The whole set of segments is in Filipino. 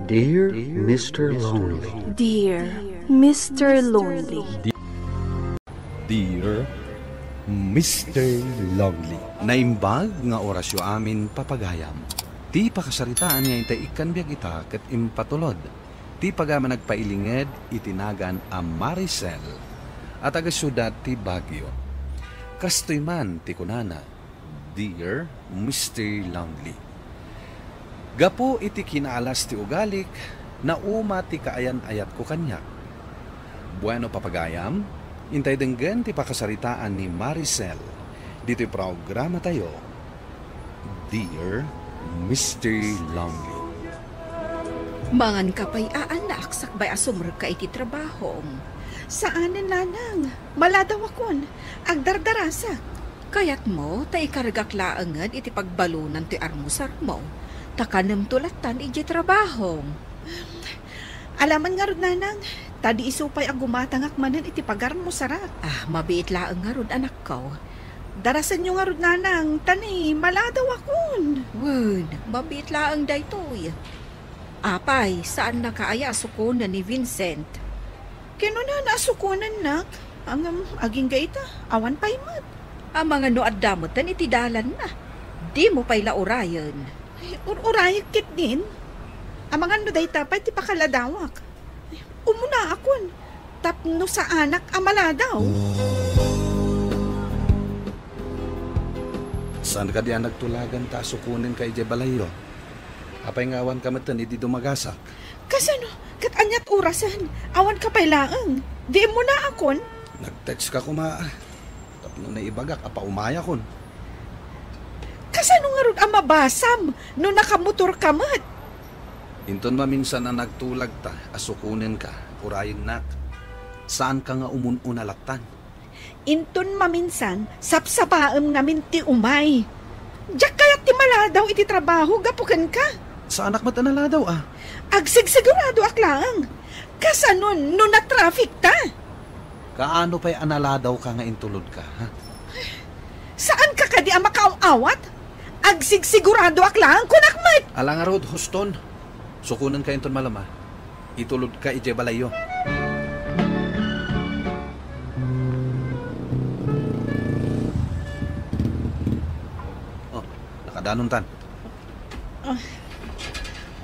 Dear Mr. Lonely. Dear Mr. Lonely. Dear Mr. Lonely. Naimbag nga orasyo amin papagayam. Ti pakasaritaan nga intay ikan biyag ita ket impatulod. Ti pagama nagpailinged itinagan a Maricel at aga syudad ti Baguio. Kastoy man ti kunana, Dear Mr. Lonely. Gapo iti kinaalas ti ugalik na uma ti kaayan-ayat ko kanya. Bueno papagayam, intay denggen ti pakasaritaan ni Maricel. Dito'y programa tayo, Dear Mr. Lonely. Mangan ka pa'y aanak, sakbay asumr ka iti trabahom. Saanin nanang, maladaw akon, agdardarasak. Kayat mo, ta ikaragak laangad iti pagbalunan ti armusar mo. Takanem tulatan iti trabahom. Alaman nga rod nanang, tadi isupay ang gumatangak manan iti pagaran mo sarat. Mabiit laang nga rod anak ko. Darasan nyo nga rod nanang, tani, maladaw akon. Wun, mabiit laang daytoy. Apay, saan nakaaya sukunan ni Vincent? Kino na nasukunan nak? Ang aging gaita, awan pa'y mat. Ang mga noadamotan iti dalan na. Di mo pa'y laurayan. Urayak kit din. Ang mga no day tapay ti pakaladawak. Umuna akon. Tapno sa anak amaladaw. Saan ka diyan nagtulagan ta sukunin kay Jebalayo? Apay ngawan kamatan iti dumagasak. Kasano? Kat anyat orasan. Awan ka pa'y laang. Di mo na akon. Nag-text ka kuma. Tapno na ibagak apa umaya kon. Kasano nga ron ang mabasam no nakamotor ka mat? Inton maminsan na nagtulag ta, asukunin ka, urayin nak. Saan ka nga umunalatan? Inton maminsan, sapsapaam namin ti umay. Diyak kaya ti maladaw iti trabaho, gapukan ka. Sa anak matanaladaw Agsigsigurado aklang. Kasanon no na-traffic ta? Kaano pa'y analadaw ka nga intulod ka, ha? Saan ka kadi ang makaawat? Agsigsigurado aklang kunakmat. Alang arod, Houston. Sukunan ka inton malama. Itulod ka Jebalayo. Oh, nakadanon tan.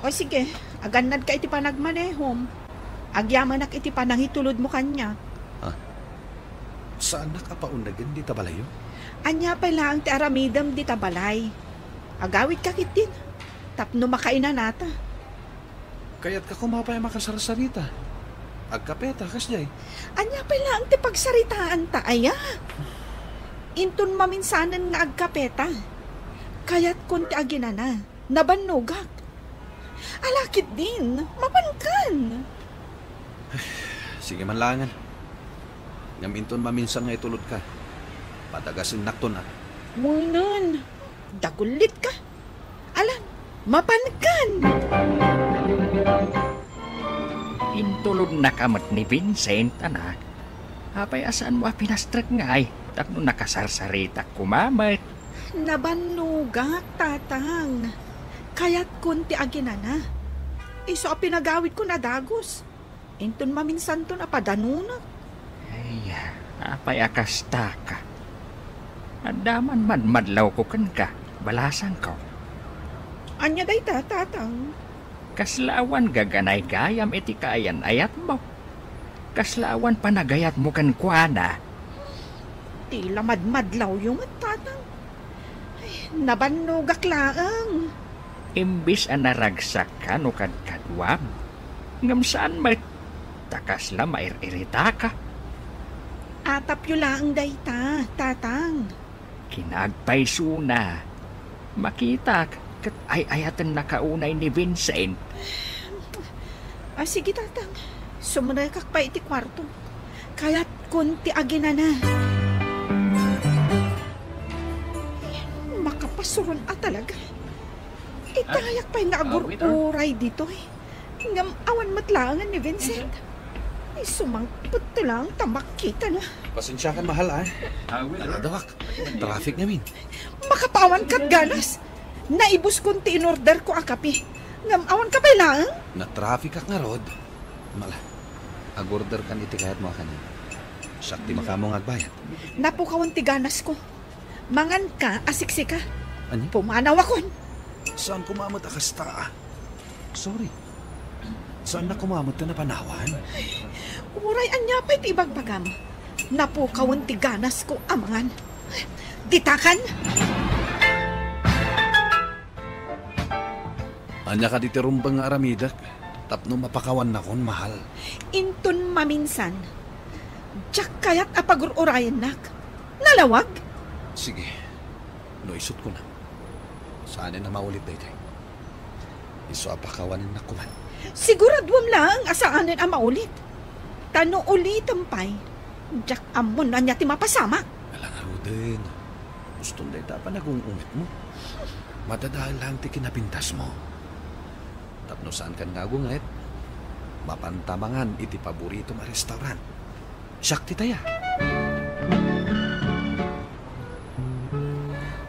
O sige, aganad ka iti panagmanehom. Agyaman ak iti panangitulod mo kanya. Saan nakapaundagan di tabalayo? Anya pa lang ti aramidam di tabalay. Agawid ka kit din. Tapno makaina nata. Kaya't ka kumapay makasarsarita. Agkapeta kasjay. Anya pa lang ti pagsaritaan ta aya. Inton maminsanan nga agkapeta. Kaya't kunti aginana. Nabanugak. Alakit din. Mapankan. Sige man langan. Ngaminton maminsan nga itulod ka. Padagasin nakton na. Munan. Dagulit ka. Alam. Mapankan. Intulod na kamat ni Vincent, anak. Apay asaan mo pinastrak nga ay. Tapno nakasarsarita kumamay. Nabanugak, tatang. Kaya't kunti aginana. Iso a pinagawid ko na dagos. Inton maminsan to na padanunag. Ay, apay akasta ka. Adaman man madlaw ko kan ka. Balasan ko. Anya day tatang. Kaslawan gaganay gayam iti kaayan ayat mo. Kaslawan panagayat mo kan kuana. Tila madmadlaw yung tatang. Ay, nabanugak laang. Imbis anaragsak ka no kadkadwam. Ngam saan may takas la mairirita ka. Atap yu laang day tatang. Kinagpay suna. Makita kat ay-ayatan nakaunay ni Vincent. Sige tatang. Sumrekak pa iti kwarto. Kaya't kunti aginana. Makapasuron talaga. Itayak pa yung naagururay dito eh. Ngam awan matlangan ni Vincent. Ay sumangpot to lang tamakita na. Pasensya ka mahal Naladawak. Traffic namin. Makapawan kat ganas. Naibus kunti in order ko ang kape. Ngam awan ka pa lang? Na traffic ka nga, Rod. Mala, agorder kan iti kahit mo kanin. Sakti makamong agbayad. Napukawan tiganas ko. Mangan ka, asiksika. Ani? Pumanaw akon. Saan kumamot akasta? Sorry. Saan na kumamot ka na panawan? Uray anya pa iti ibagbagam. Napukawan tiganas ko amangan. Ditakan! Anya ka diti rumbang nga aramidak. Tapno mapakawan na kon, mahal. Inton maminsan. Diyak kayat apagururayan nak. Nalawag? Sige. No, isot ko na. Saan na maulit dayjay? Iso apakawanin na kuman. Siguraduam lang asaanin ang maulit. Tano ulit pay. Diyak amon na niya ti mapasama. Alangaro din. Gustong day tapan akong umit mo. Madadahal lang ti kinapintas mo. Tapno saan kan nga gungit? Mapantamangan iti paborito nga restaurant. Siyak ti taya.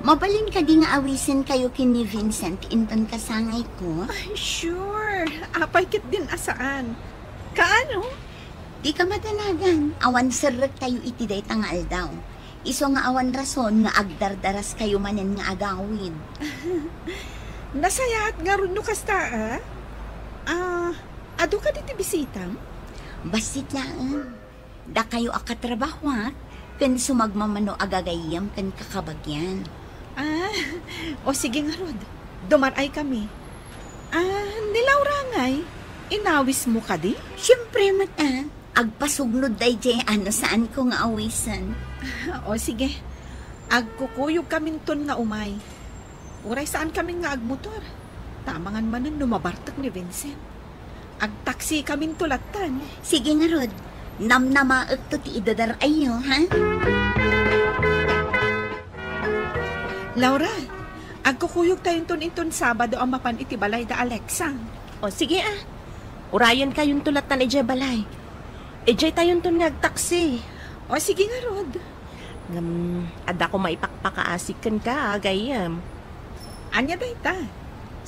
Mabalin ka di nga awisin kayo kin ni Vincent inton kasangay ko. Ay, sure. Apay kit din asaan. Kaano? Di ka madanagan. Awan sirrek tayo iti day tangal daw. Iso nga awan rason nga agdardaras kayo manen nga agawid. Nasayaat nga rin no kasta, ado ka diti bisitang? Basit lang. Da kayo akatrabaho ken sumagmamano agagayam ken kakabagyan. O sige nga Rod. Dumaray kami. Nilaura ngay. Inawis mo ka di? Siyempre mata. Agpasugnod day jay ano saan ko nga awisan. O sige. Agkukuyog kami ton nga umay. Uray saan kami nga agmotor. Tamangan manan numabartak ni Vincent. Agtaksi kami tulatan. Sige nga Rod. Namnamaag to ti idadar ayo, ha? Laura, agkukuyog tayo inton Sabado ang mapan iti balay da Alexa. O sige Urayan kayong tulatan ijay balay. Ijay tayon ton nga agtaksi. O sige nga Rod. Ada ko maipakpakaasikan ka, agayam. Anya day ta?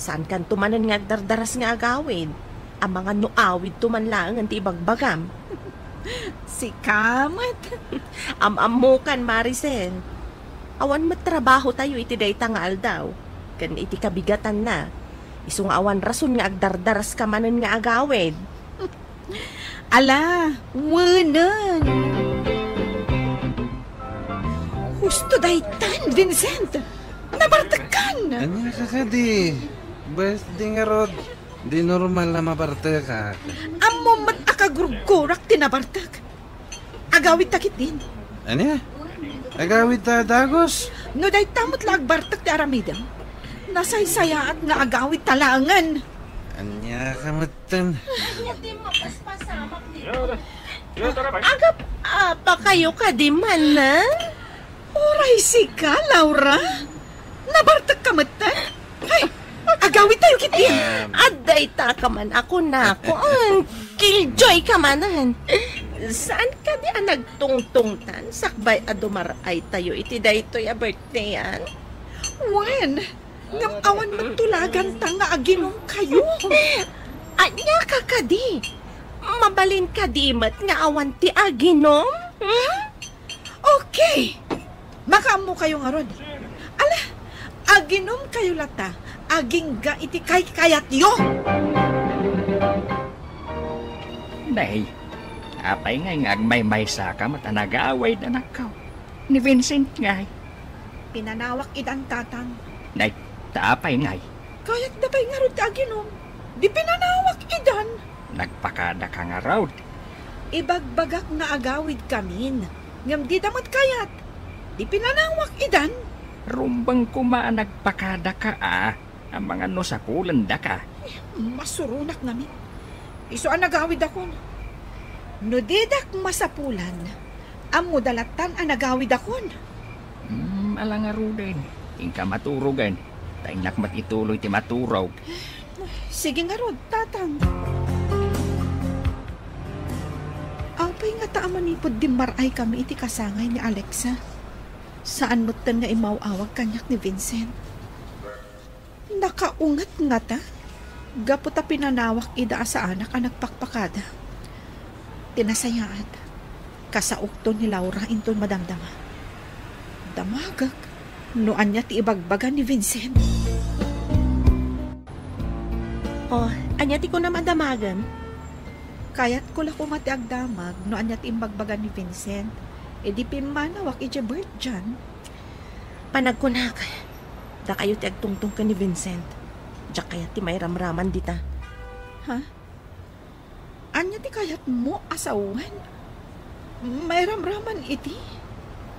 Saan kan tumanan nga agdardaras nga agawid? Ang mga nuawid tuman lang ang tibagbagam. Si Kamat. Amamukan, Maricel. Awan matrabaho tayo iti day tangal daw. Kan iti kabigatan na. Isung awan rason nga agdardaras ka manan nga agawid. Ala, wanan. Husto daytan, Vincent. Nabartakan. Ano ka ka di? Basta nga Rod. Di normal na mabarte ka. Amo mat akagurgurak tinabartak. Agawid takit din. Ano? Agawid ta dagos? No day tamot lag bartak ti aramidam. Nasaysaya at nga agawid talangan. Anya ka matan. Agap apa kayo ka di man na? Oray si ka, Laura. Nabartak ka matan. Ay, agawid tayo kitin. Aday ta ka man ako na ako. Killjoy ka manan. Saan ka di nagtungtungtan? Sakbay adumaray tayo iti daytoy a birthday yan? Wen, ngam awan magtulagan ta nga aginom kayo. Anya ka kadi? Mabalin ka di mat nga awan ti aginom? Okay. Makaamo kayo nga Rod. Ala, aginom kayo lata. Aging ga iti kay kayat yo. Nay, apay nga agmay-may sa ka matanagaaway na nakaw. Ni Vincent ngay. Pinanawak idan tatang. Nay, taapay ngay. Kayat na pa'y nga Rod aginom. Di pinanawak idan. Nagpakada ka nga raw. Ibagbagak na agawid kamin. Ngam di damat kayat. Di pinanawak idan. Rumbang kuma nagpakada ka Ang mga no sa pulan da ka. Masurunak namin. Iso ang nagawid ako. No didak masapulan. Ang mudalatan ang nagawid ako. Alangaro din. Ingka maturugan. Tainak matituloy ti maturog. Sige nga Rod, tatang. Apay nga taamanipod di maray kami iti kasangay ni Alexa. Saan mo't nga imawawag kanyak ni Vincent? Nakaungat nga ta? Gaputa pinanawak ida sa anak ang nagpakpakada. Tinasayaan. Kasaukton ni Laura inton madamdama. Damagag. Noan niya ti ibagbagan ni Vincent. Oh, anya ti ko na madamagan. Kaya't ko la kumati agdamag noan niya ti imbagbagan ni Vincent. E di pimanawak iti bird dyan. Panagkunak. Da kayo ti agtungtong ka ni Vincent. Diyak kaya ti may ramraman dita. Ha? Anya ti kayat mo asawan? May ramraman iti?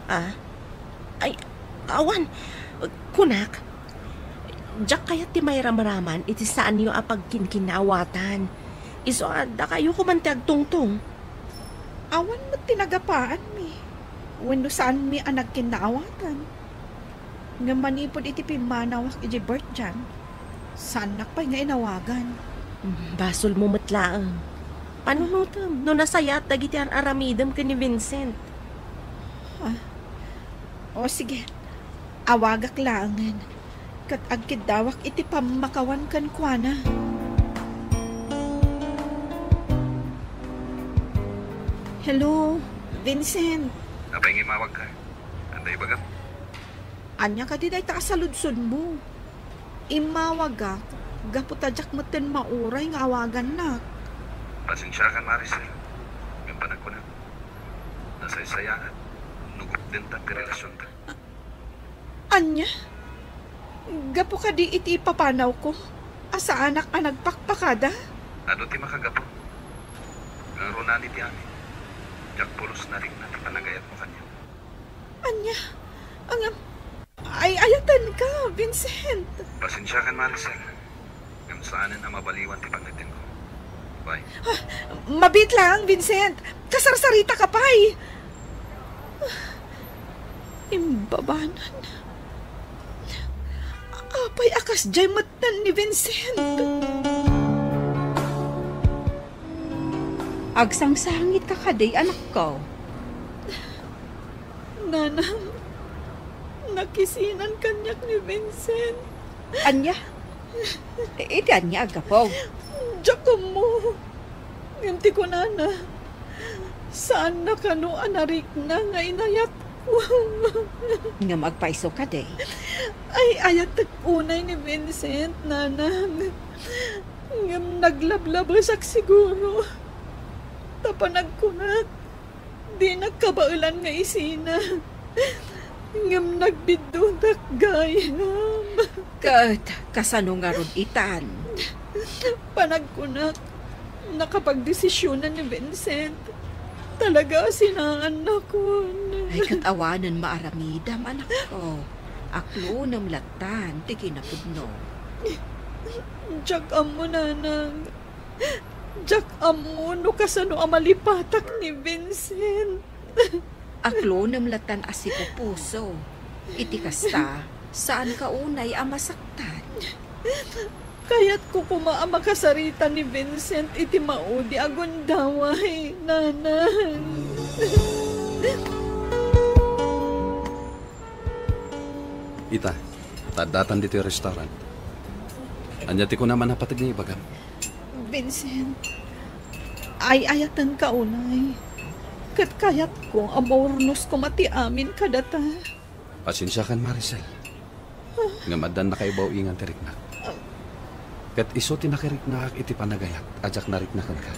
Ah? Ay, awan. Kunak. Diyak kaya ti may ramraman iti saan niyo apagkinkinawatan. Iso da kayo kumante agtungtong. Awan mo tinagapaan mi. Wano saan mi anak kinaawatan. Nga manipod iti pimanawak iti bird dyan. Sanak pa nga inawagan. Basol mo matlaang. Panunutam, no nasayat dagiti aramidam ka ni Vincent. Ha? O sige, awagak langan. Kat agkidawak iti pamakawan kan kuana. Hello, Vincent. Apay nga mawag ka. Anday bagat. Anya ka di day takasaludsun mo. Imawagak, gaputadyak maten mauray nga awagan nak. Pasensya kan, Maricel. Yung panag ko na. Nasaysayaan. Nugup din ta relasyon ta. Anya? Gapo ka di iti papanaw ko. Asa anak ang nagpakpakada? Ano ti makagapo? Ang runani ti amin. Diyak pulos na rin na panagayat mo kanya. Anya? Ay, ayatan ka, Vincent. Pasensya kan, Maricel. Yung saanin na mabaliwan ti pangitin ko. Bye. Mabit lang, Vincent. Kasarsarita ka pa'y. Imbabanan. Apay akas jay matan ni Vincent. Agsangsangit ka kaday, anak ko. Nanang, nakisinan kanyak ni Vincent. Anya? Iti anya agapaw. Diyak mo. Nganti ko nana. Saan na kano anarik na nga inayat ko? Nga magpaiso ka day. Ay, ayat unay ni Vincent, nanang. Ngam naglablabasak siguro. Tapanag ko na. Di nagkabaulan nga isina. Ngam nagbidudak gayam. Kat, kasano nga ron itan? Panag ko na. Nakapagdesisyonan ni Vincent. Talaga sinaan na ko. Ay, katawanan maaramidam, anak ko. Aklo na mulatan, ti kinapudno. Diyak amo, nanang. Diyak amo, no kasano amalipatak ni Vincent. Aklo na mulatan asiko puso. Iti kasta, saan ka unay amasaktan? Kaya't ko kumaama kasarita ni Vincent iti maudi agundaway, nanang. Ita, tadatan dito yung restaurant. Anyati ko naman napatig niya ibagam. Vincent, ay ayatan ka unay. Kat kayat ko amornos ko mati amin kadata. Pasensya kan, Maricel. Ngamadan na kayo baw ingan tiriknak. Kat iso tinakiriknak iti panagayat, ajak nariknakan ka.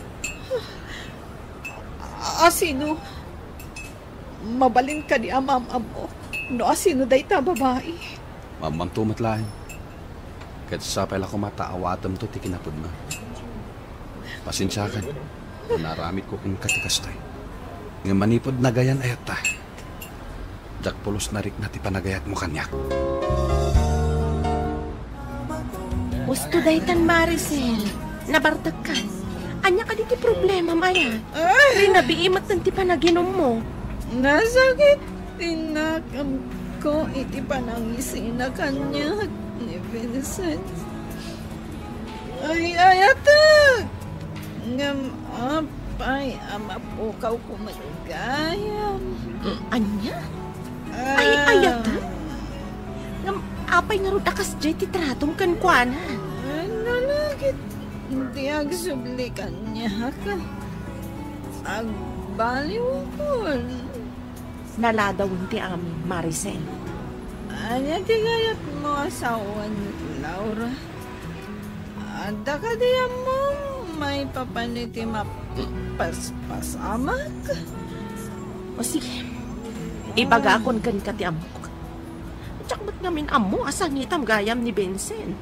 Asino? Mabalin ka di amam mo. No asino day ta babae? Mamang tumatlahin. Kat sapay la ko mataawatam to ti kinapod na. Pasensya kan, naramit ko kung katikastay. Nga manipod na gayan ayat ta. Jak pulos narik na ti panagayat mo kanyak. Gusto daytan, Maricel. Nabartag ka. Anya ka diti problema, Maya. Rinabiimat ng ti panaginom mo. Nasakit tinakam ko iti panangisin na kanya ni Vincent. Ay, ayatag! Ngam apay, amapukaw ko maligayam. Anya? Ay, ayatag? Ngam apay nga ron akas jay ti tratong kankwana. Nalagit di agsublikan niya ka. Agbaliw ko. Naladawin ti amin, Maricel. Anya ti gayat mo asawan, Laura. Ada ka diya mo, may papaniti mapaspasamak. O sige, ibaga akon kan ka ti amok. Tsak ba't namin amo asangitam gayam ni Vincent?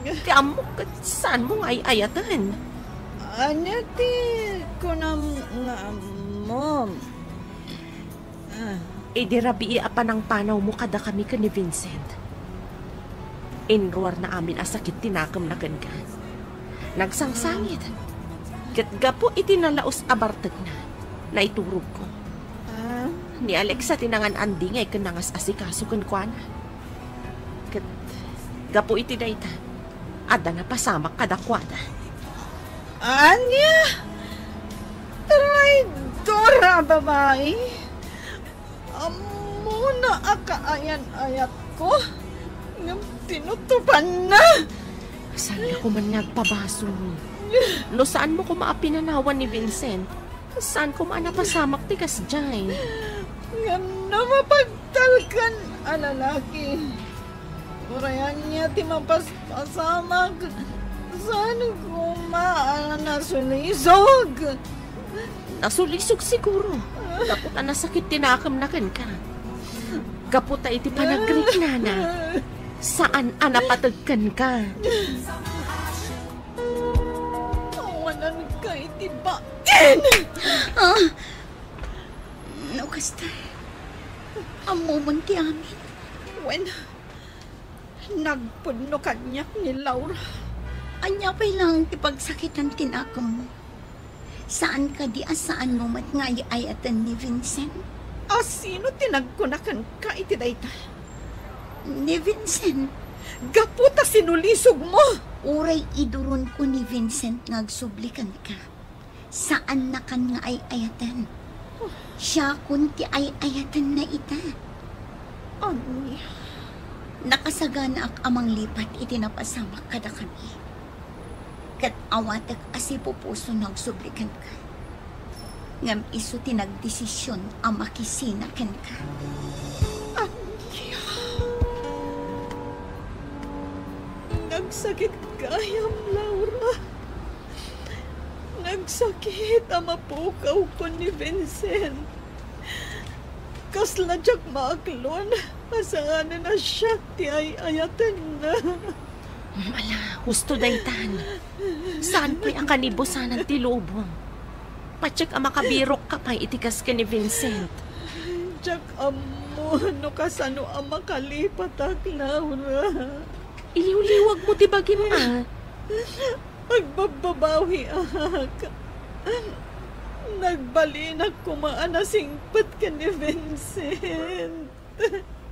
Ti amok, saan mo ay ayatan? Anya ti kunam nga mom. Idirabi apa ng panaw mo kada kami ka ni Vincent. Inruar na amin asakit tinakam na kan ka. Nagsangsangit. Gatgapo itinalaos abartag na iturog ko. Ni Alexa tinangan andi ngay kanangas asikaso kan kwa na. Kat gapo iti dayta. Ada na pasamak kada kwa na. Anya! Traidora babae! Amo na akaayan-ayat ko. Ngam tinutupan na. Saan ko man nagpabaso? No saan mo ko maapinanawan ni Vincent? Saan ko maanapasamak tikas dyan? Ngam na mapagtalkan ang lalaki. Urayan niya ti mapaspasamak. Saan ko maanasulisog? Nasulisog siguro. Kaputa na sakit tinakam na kan ka. Kaputa iti panagrik na. Saan anapatagkan ka? Awanan ka iti bain! No, kasta. Amo man ti amin. When nagpuno kanyak ni Laura. Anya pa'y lang ti pagsakitan tinakam mo. Saan ka di asaan mo mat nga ayatan ni Vincent? Sino tinagkunakan ka iti dayta? Ni Vincent? Gaputa sinulisog mo! Uray iduron ko ni Vincent ngagsublikan ka. Saan na kan nga ayatan? Siya kun ti ayatan na ita. Anya? Nakasagana ak amang lipat itinapasamak kada kami. Kat awatag asipupuso nagsublikan ka. Ngam iso tinagdesisyon ang makisinakan ka. Anya? Nagsakit kayam, Laura. Nagsakit ang mapukaw ko ni Vincent. Kasladyak maaklon. Asaan na siya ti ayatan na. Mala, husto daytan. Saan po'y ang kanibusan ng tilubong? Patsyak ang makabirok ka pa'y itikas ka ni Vincent. Jack amo, no kasano ang makalipat ak, Laura. Iliw-liwag mo tibagin ma. Magbababawi ak. Nagbalinak kumaanasingpat ka ni Vincent.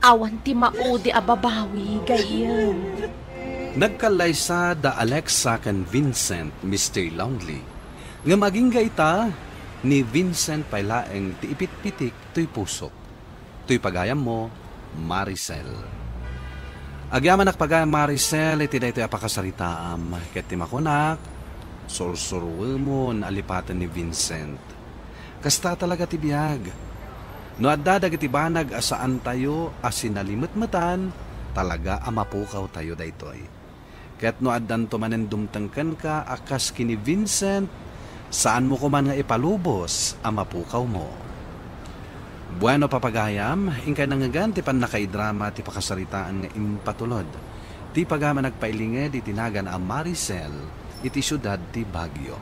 Awan ti maudi ababawi, gayam. Nagkalaysa da Alexa kan Vincent, Mr. Longley. Nga maging gaita, ni Vincent pailaeng ti ipit-pitik tuy pusok. Tuy pagayam mo, Maricel. Agyaman nakpagayam Maricel, iti da ito apakasaritaam. Ket ti makunak, sursurwemon alipatan ni Vincent. Kasta talaga ti biyag. No addadag iti banag asaan tayo asinalimutmutan, talaga amapukaw tayo daytoy. Kaya't no addan tumanen dumtangkan ka akas kini Vincent, saan mo kuman nga ipalubos amapukaw mo. Bueno papagayam, ingkay nangagan ti pan nakaidrama ti pakasaritaan nga impatulod. Ti pagama nagpailinged itinagan ang Maricel iti syudad ti Baguio.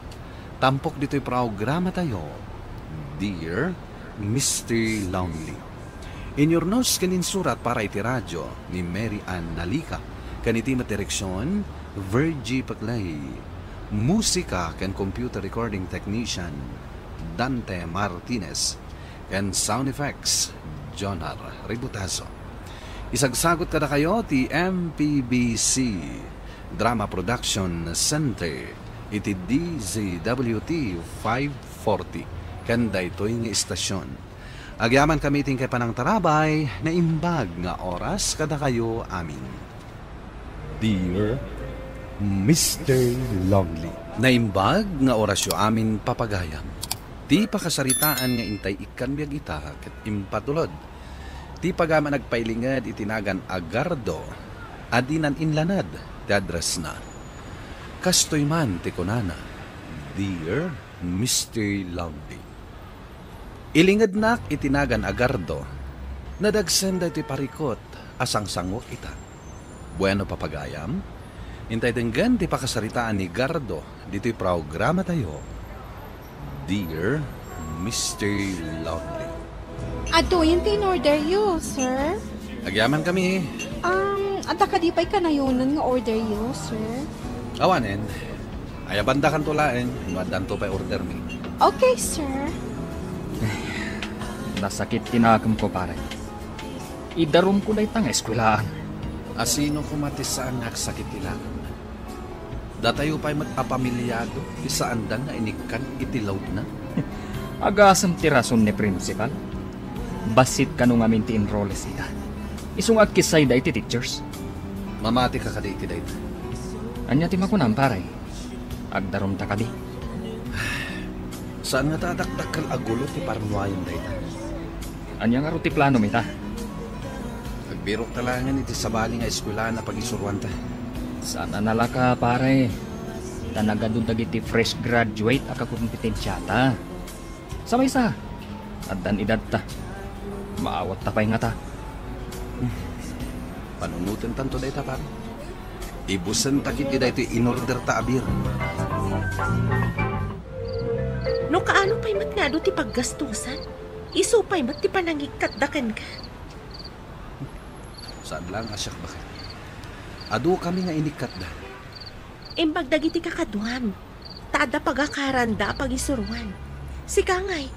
Tampok dito'y programa tayo, Dear Mr. Longley. Inyornos kanin surat para iti radyo ni Mary Ann Nalika. Kaniti matereksyon, Virgie Paclay. Musika kan computer recording technician, Dante Martinez. And sound effects, Jonar Ributazo. Isagsagot kada kayo ti MPBC Drama Production Center iti DZWT 540 kanda ito'y nga istasyon. Agyaman kami iting kay panang tarabay na imbag nga oras kada kayo amin. Dear Mr. Longley. Naimbag nga orasyo amin papagayam. Ti pakasaritaan nga intay ikan biyag ita ket impatulod. Ti pagama nagpailingad itinagan agardo, adinan inlanad, ti address na. Kastoy man ti kunana, Dear Mr. Longley. Ilingad nak itinagan agardo, nadagsenda ti parikot, asang sangwak ita. Bueno papagayam, intay denggan ti pakasaritaan ni Gardo, dito'y programa tayo. Dear Mr. Longley. Ato, yun in-order you, sir. Agyaman kami. Ata ka di pa'y kanayonan nga order you, sir. Awanen. Ay banda kan tulaen. Inuadan to pa'y order mi. Okay, sir. Nasakit tinagam ko, pare. Idarum ko na itang eskwelaan. Asino kumatisaan nagsakit ilangan. Datayo pa'y matapamilyado. Isaan dan na inikan itilaw na. Agasam ti rason ni principal. Basit ka nung amin ti enroll siya. Isung agkisay da iti teachers. Mamati ka kadi iti dayta. Anya ti makunam, pare. Agdarom ta kadi. Saan nga tadakdakal agulo ti parnuayon dayta? Anya nga ruti plano mita. Agbiro talangan iti sabali nga eskwela na pag-isuruan ta. Sana nalaka, pare. Tanagadun dagiti fresh graduate akakumpetensya. Samay sa. Addan edad ta. Maawat ta pa'y nga ta. Panunutin tanto dayta, pare. Ibusan takit iti dayto in-order ta abir. No kaano pa'y mat nga do ti paggastusan? Iso pa'y mat ti panangikatdakan ka. Saan lang asyak bakit? Ado kami nga inikat da. Imbag dagiti kakaduan. Tada pagakaranda pag-isuruan. Si Kangay,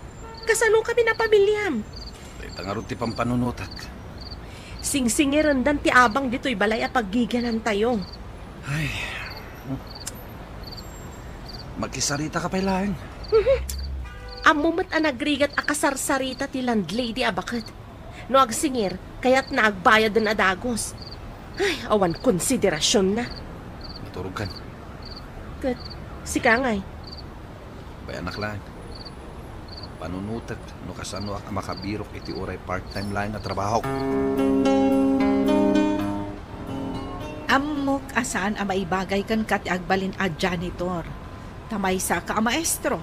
kasano kami na pamilyam? Dayta nga ron ti pampanunutak. Singsingiran dan ti abang dito'y balay a paggiganan tayo. Ay. Magkisarita ka pa'y lang. Amumat a nagrigat a kasarsarita ti landlady abakit. No agsingir, kaya't naagbayad na adagos. Ay, awan konsiderasyon na. Naturog kan. Kat, si Kangay. Bay anak lang. Panunutat no kasano ang makabirok iti oray part-time lang na trabaho. Amok asaan ang maibagay kan kat agbalin a janitor. Tamay sa ka a maestro.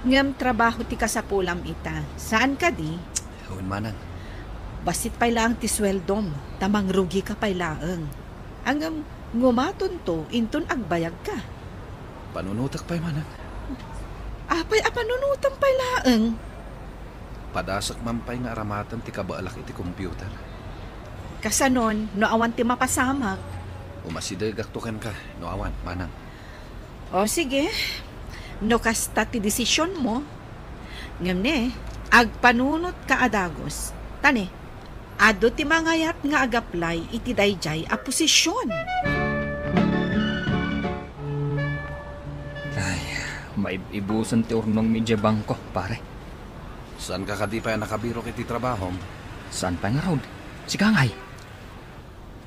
Ngam trabaho ti kasapulam ita. Saan ka di? Hawin manang. Basit pa'y lang ti sweldom. Tamang rugi ka pa'y laeng. Angam ngumaton to, inton agbayag ka. Panunutak pa'y manang. Apay apanunutan pa'y laeng. Padasak man pa'y nga aramatan ti kabaalak iti computer. Kasanon, no awan ti mapasamag. Umasidagaktukan ka, no awan, manang. O sige, no kasta ti desisyon mo. Ngam ne, agpanunot ka adagos. Tani, ado ti mangayat nga agaplay iti dayjay a posisyon. Ay, maibusan ti urnong medya bangko, pare. Saan ka kadi pa nakabirok iti trabaho? Saan pa nga road? Si Kangay.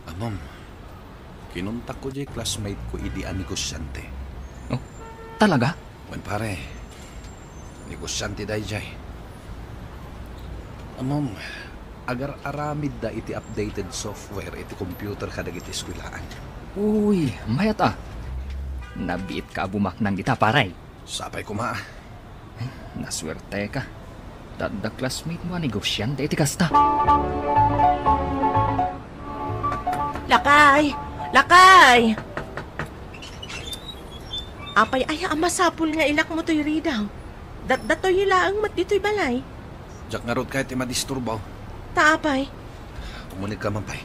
Amom, kinuntak ko di classmate ko idi a negosyante. Oh, talaga? Wen pare, negosyante dayjay. Amom, agar aramid da iti updated software iti computer kadag iti eskwelaan. Uy, mayat ah. Nabiit ka abumak nang kita, paray. Sapay ko ma. Naswerte ka. Dada classmate mo negosyante iti kasta. Lakay! Lakay! Apay aya amasapul nga ilak mo to'y ridaw. Dato'y ilaang mat dito'y balay. Jak nga rod kahit imadisturbaw. Taapay. Kumunig ka man pa'y.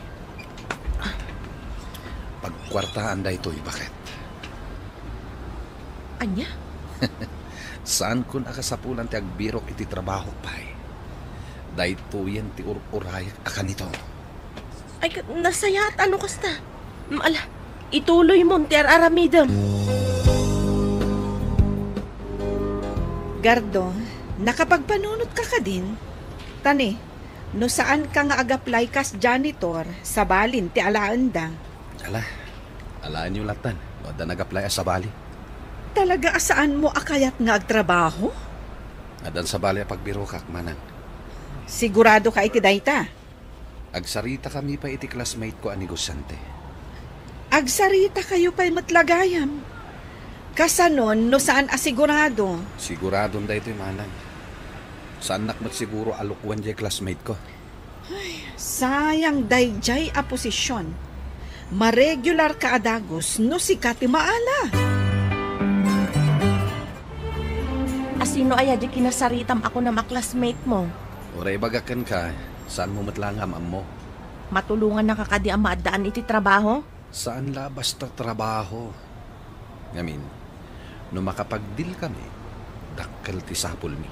Pagkwartaan da ito'y bakit? Anya? Saan kun akasapulan ti agbirok iti trabaho pa'y? Dahito yan ti uray akan ito. Ay, nasayat ano kasta? Ala, ituloy mo ti aramidam. Gardo, nakapagpanunot ka ka din? Tani, no saan ka nga agaplay kas janitor sa balin ti alaanda? Alaan nyo latan. No, da nag-apply sa bali. Talaga asaan mo akayat nga agtrabaho? Adan sa bali pagbiro kak manang. Sigurado ka iti dayta. Agsarita kami pa iti classmate ko a negosyante. Agsarita kayo pa'y matlagayam. Kasanon no saan asigurado? Siguradon da ito'y manang. Saan nak magsiguro alukwan jay classmate ko? Sayang dayjay a posisyon. Maregular ka adagos no si Kati Maala. Asino aya di kinasaritam ako na maklasmate mo? Oray bagakan ka, saan mo matlangam am mo? Matulungan na kakadi ang maadaan iti trabaho? Saan la basta trabaho? Ngamin, no makapagdil kami, dakkel ti sapul mi.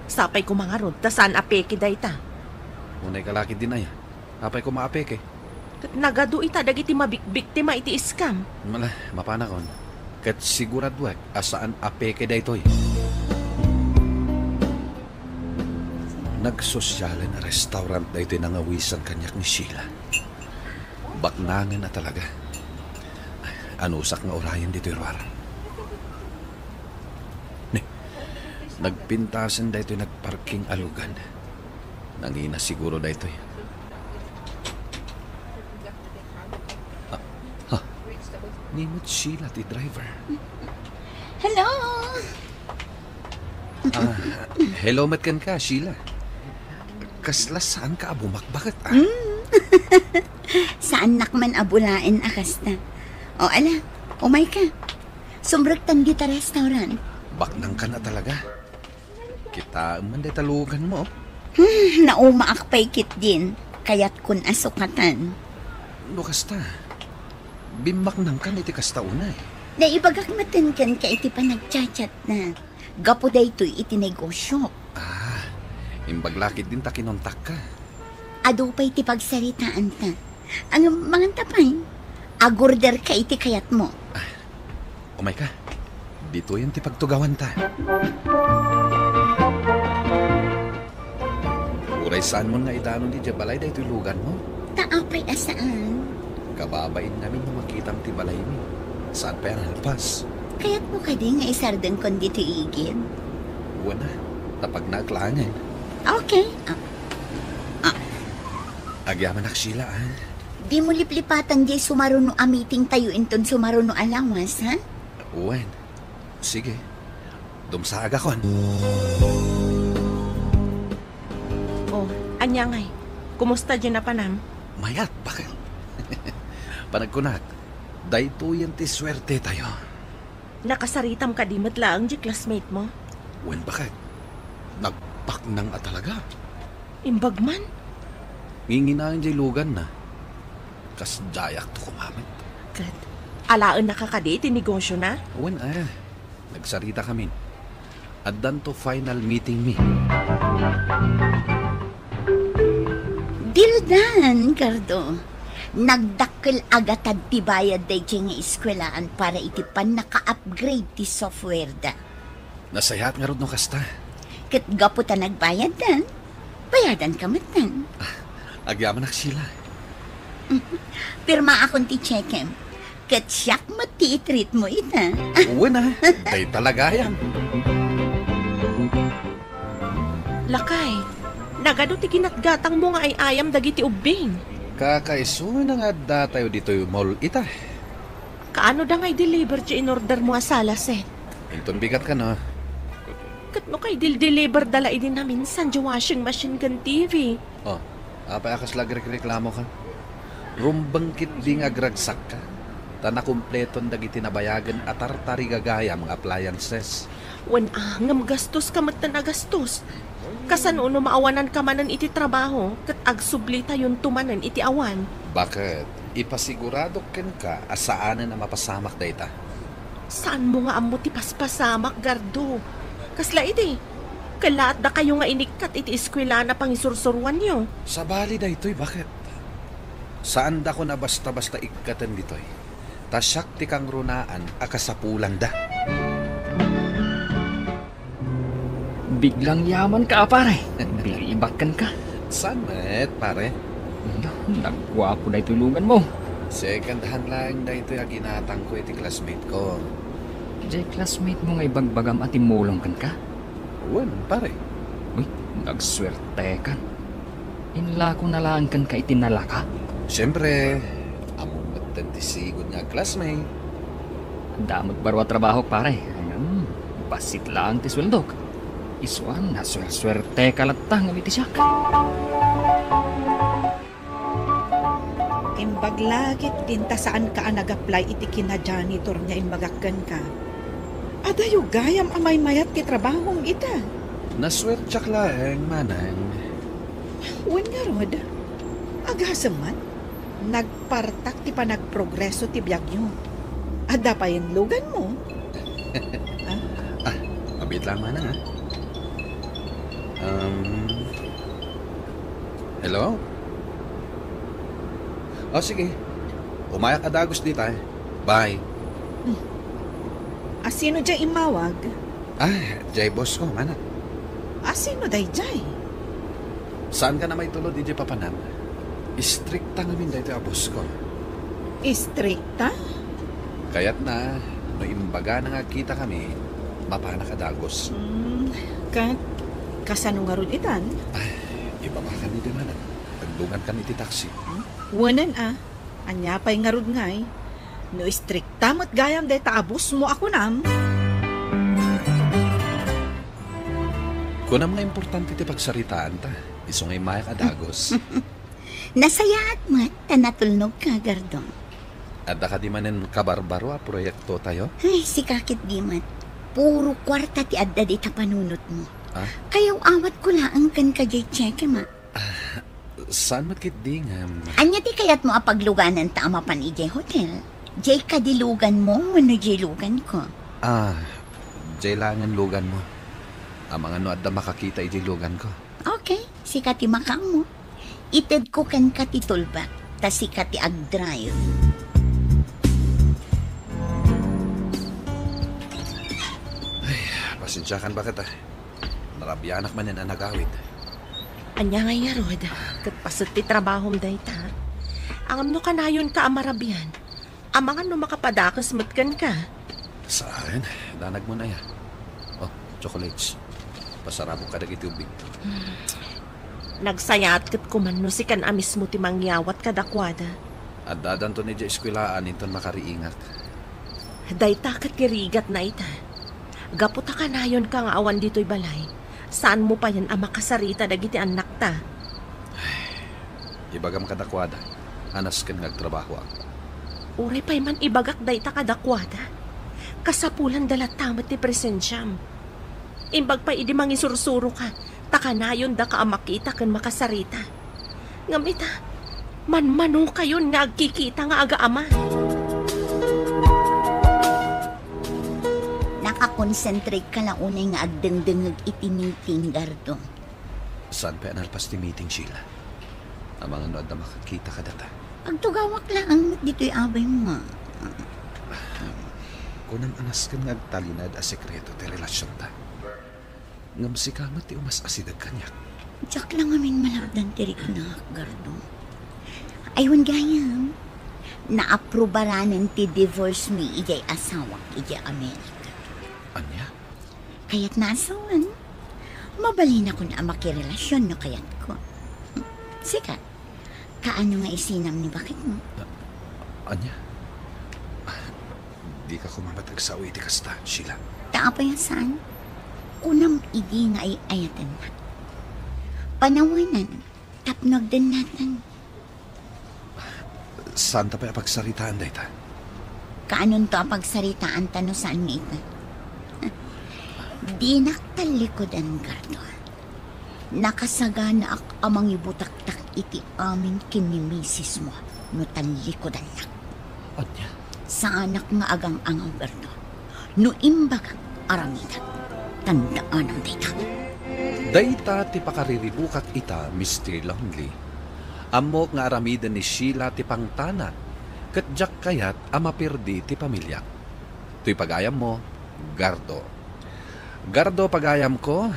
Sapay ko mga rod, ta saan apeke dayta? Unay kalaki din ay, apay ko maapeke. Nagado ita dagiti mabikbiktima iti iskam. Mala, mapanakon. Kat siguradwag, asaan apeke daytoy. Nagsosyalan na restaurant daytoy nangawisan kanyak ni Sheila. Baknangan na talaga. Anusak nga orayan dito'y ruara. Nagpintasan daytoy nagparking alugan. Nangina siguro daytoy. Nimot Sheila ti driver. Hello! Hello matkan ka, Sheila. Kasla saan ka abumakbakat Saan nakman abulain akasta? O ala, umay ka. Sumbragtan kita restaurant. Baknang ka na talaga. Kita man day talugan mo. Naumaakpay kit din. Kaya't kun asukatan. Kasta. Bimak nang kan iti kasta unay. Naibagak matenkan ka iti pa nagchat-chat na. Gapo da ito'y iti negosyo. Imbaglakit din ta kinontak ka. Ado pa iti pagsaritaan ka. Ang mga tapay, agorder ka iti kayat mo. Umay ka. Dito yan ti pagtugawan ta. Uray saan mo nga itanon di balay da ito'y lugan mo? Taapay asaan? Kababain namin na makitang ti balay mo. Saan pa yan halpas? Kaya't mo ka din nga isardan kon dito igid. Wala. Tapag naaklangan. Okay. Agyaman ak Sheila, Di mo liplipatan di sumaruno a meeting tayo inton sumaruno alawas, ha? Uwen. Sige. Dumsaga kon. Oh, anyangay. Kumusta dyan na panam? Mayat, bakit? Panagkunak. Dayto yan ti swerte tayo. Nakasaritam ka di matlaang di classmate mo? Uwen, bakit? Nagpaknang talaga. Imbagman? Nginginahin jay lugan na. Kas jayak to kumamit. Kat, alaan nakakadi ti negosyo na? Uwen, nagsarita kami. Addan to final meeting me. Dildan, Gardo. Nagdakkel agatad ti bayad day nga eskwelahan para iti pan naka-upgrade ti software da. Nasayat nga rod no kasta. Kat gapo ta nagbayad dan, bayadan ka matan. Agyaman ak Sheila. Pirma akong ti checkem. Kat siyak mo ti treat mo ita. Uwe na, day talaga yan. Lakay, nagado ti ginatgatang mo nga ay ayam dagiti ubing. Kakaiso na nga da tayo dito yung mall ita. Kaano da ngay deliver ti in-order mo asalas Inton bigat ka no. Kat no kay deliver dala idin na minsan di washing machine kan TV. Apay akas reklamo ka. Rumbangkit di nga agragsak ka. Tana kumpleton dagiti nabayagan at tartari gagaya mga appliances. Wan ngam gastos ka matan agastos. Kasano no maawanan ka manan iti trabaho kat agsubli tayon tumanan iti awan. Bakit? Ipasigurado ken ka asaanan na mapasamak dayta. Saan mo nga amo ti paspasamak, Gardo? Kasla iti. Kalaat da kayo nga inikat iti eskwela na pangisursuruan nyo. Sa bali daytoy, bakit? Saan da ko na basta-basta ikatan ditoy? Tasyak ti kang runaan akasapulan da. Biglang yaman ka, pare. Bilibakan ka. Saan, met, pare? Nagwapo na itulungan mo. Second hand lang daytoy ginatang ko iti classmate ko. Jay classmate mo nga ibagbagam at imulong kan ka? Wan, pare. Uy, nagswerte kan. Inla ko nalaan kan ka itinala ka. Siyempre, among magtantisigod nga classmate. Damot barwa trabaho pare. Basit lang ti sweldok. Iswan na swerte ka latang nga siya. Imbaglagit tinta saan ka nag-apply iti kina janitor niya imbagakgan ka. Adayo gayam amay mayat ti trabahong ita. Naswertsak lang, manang. Wan nga rod, agasaman, nagpartak ti pa nagprogreso ti biyag nyo. Ada pa yung lugan mo. Mabit lang, manang, ha? Hello? Oh, sige. Umayak ka dagos dito, eh. Bye. Asino dyan imawag? Jay boss ko, manang. Asino day jay? Saan ka na may tulod, DJ Papanan? Istrikta namin dito ang boss ko. Istrikta? Kaya't na, no imbaga na nga kita kami, mapana ka dagos. Kasano nga ron itan? Iba ba kami din, manang? Pagdungan kami ti taxi. Wanan anya pa'y nga ron ngay. No istrikta mat gayam day taabos mo ako nam. Kunam nga importante ti pagsaritaan ta. Iso ngay maya ka dagos. Nasayaat mat, tanatulnog ka, Gardong. Adda ka di manen kabarbaro a proyekto tayo? Ay, si kakit di mat. Puro kwarta ti adda di ta panunot mo. Kayaw awat ko laang kan ka jay check ma. Saan matkit di nga? Anya di kayat mo apagluganan ta amapan ijay hotel. Jay kadilugan mo, wano jay lugan ko. Jay langan lugan mo. Ang mga no adda makakita ijay lugan ko. Okay, si kati makang mo. Ited ko kan katitulba, ta si kati agdrayo. Ay, pasensyakan ba kita? Narabianak man yan ang nagawid. Anya nga nga, Rod. Katpasot ti trabahom day ta. Ang amno kanayon ka amarabian. Ang mga no makapadakas matkan ka. Saan? Danag mo na ya. Oh, chocolates. Pasarabong ka nagitubig. Nagsayat kat kuman no si kan amis mo ti mangyawat kadakwada. At dadan to ni Jay eskwelaan inton makariingat. Day ta kat kirigat na ita. Gaputa kanayon ka nga awan dito'y balay. Saan mo pa yan ang makasarita dagiti anak ta? Ibagam kadakwada. Anas kan nagtrabaho ako. Uray pa'y man ibagak day ta kadakwada. Kasapulan dalat tamat ti presensyam. Imbag pa idi mangisursuro ka. Takanayon da ka ang makita kan makasarita. Ngamita, manmanong kayon nga agkikita nga aga ama. Nakakonsentrate ka lang unay nga agdengdengag iti meeting, Gardong. Saan pa analpas ti meeting, Sheila? Ang mga nood na makakita ka data. Agtugawak lang dito'y abay mo. Kunam anas ka nagtalinad a sekreto ti relasyon ta. Ngam si kamat ti umas asidag kanyak. Tsak lang amin malabdan tirik na, Gardong. Aywan gayam, naaprobaranan ti divorce mi ijay asawak ijay Amerika. Anya? Kaya't nasawan, mabalin ako na makirelasyon no kayat ko. Sikat, kaano nga isinam ni bakit mo? Anya? Di ka kumamatag sa uwi ti kasta, Sheila. Taapayasan, unam idi nga ay ayatan na. Panawanan, tapnog din natin. Saan ta pa pagsaritaan day ta? Kaanon to ang pagsaritaan tano saan nga ito? Di naktalikodan, Gardo. Nakasagana ak amang ibutaktak iti amin kinimisis mo no talikodan na. Anya? Sa anak nga agang angaw, Gardo. No imbagang aramitan. Tandaan ang dita. Dayta ti pakariribukak ita, Mr. Longley. Amok nga aramidan ni Sheila ti pangtana. Katjak kayat amapirdi ti pamilya. Tuy pagayam mo, Gardo. Gardo pagayam ko,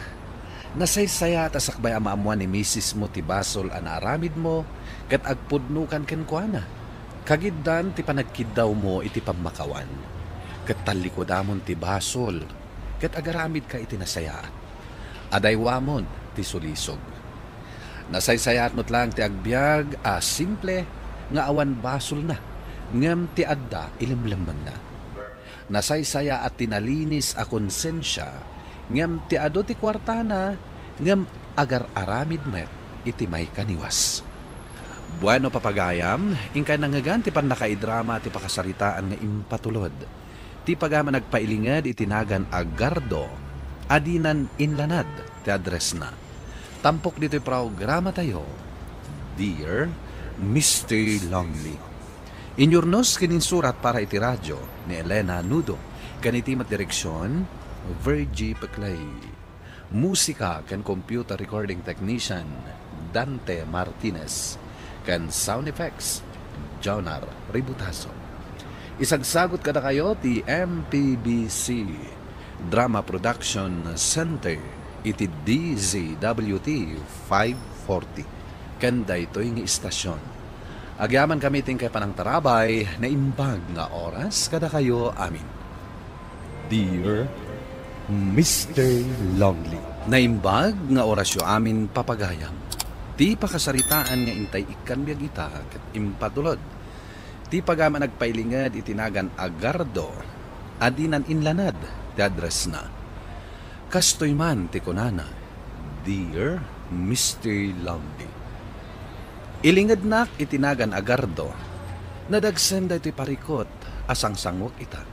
nasaysaya tasakbay amaamuan ni Mrs. mo ti basol an aramid mo, kat agpudnukan kenkwana. Kagiddan ti panagkidaw mo iti pamakawan. ket talikodamon ti basol, ket agaramid ka iti nasaya. Adaywamon ti sulisog. Nasaysayat mo't lang ti agbyag simple nga awan basol na, ngem ti adda ilimlaman na. Nasaysaya at tinalinis a konsensya, ngem ti ado ti kwartana, ngem agar aramid met iti may kaniwas. Bueno papagayam, ingkay nangagan ti panakaidrama ti pakasaritaan nga impatulod. Ti pagama nagpailingad itinagan agardo, adinan inlanad ti address na. Tampok dito'y programa tayo, Dear Mr. Longley. Inyurnos kininsurat para iti radyo ni Elena Nudo. Kanitimat direksyon, Virgie Peclay. Musika kan computer recording technician, Dante Martinez. Kan sound effects, Jonar Ributaso. Isagsagot kada kayo ti MPBC Drama Production Center iti DZWT 540. Kanda ito'y nga istasyon. Agyaman kami ting kay panang tarabay na imbag nga oras kada kayo amin. Dear Mr. Longley. Naimbag nga orasyo amin papagayam. Ti pakasaritaan nga intay ikan biyag ita ket impatulod. Ti pagama nagpailingad itinagan agardo, adinan inlanad ti address na. Kastoy man ti kunana, Dear Mr. Longley. Ilingad nak itinagan agardo, nadagsenda iti parikot asang sangwak ita.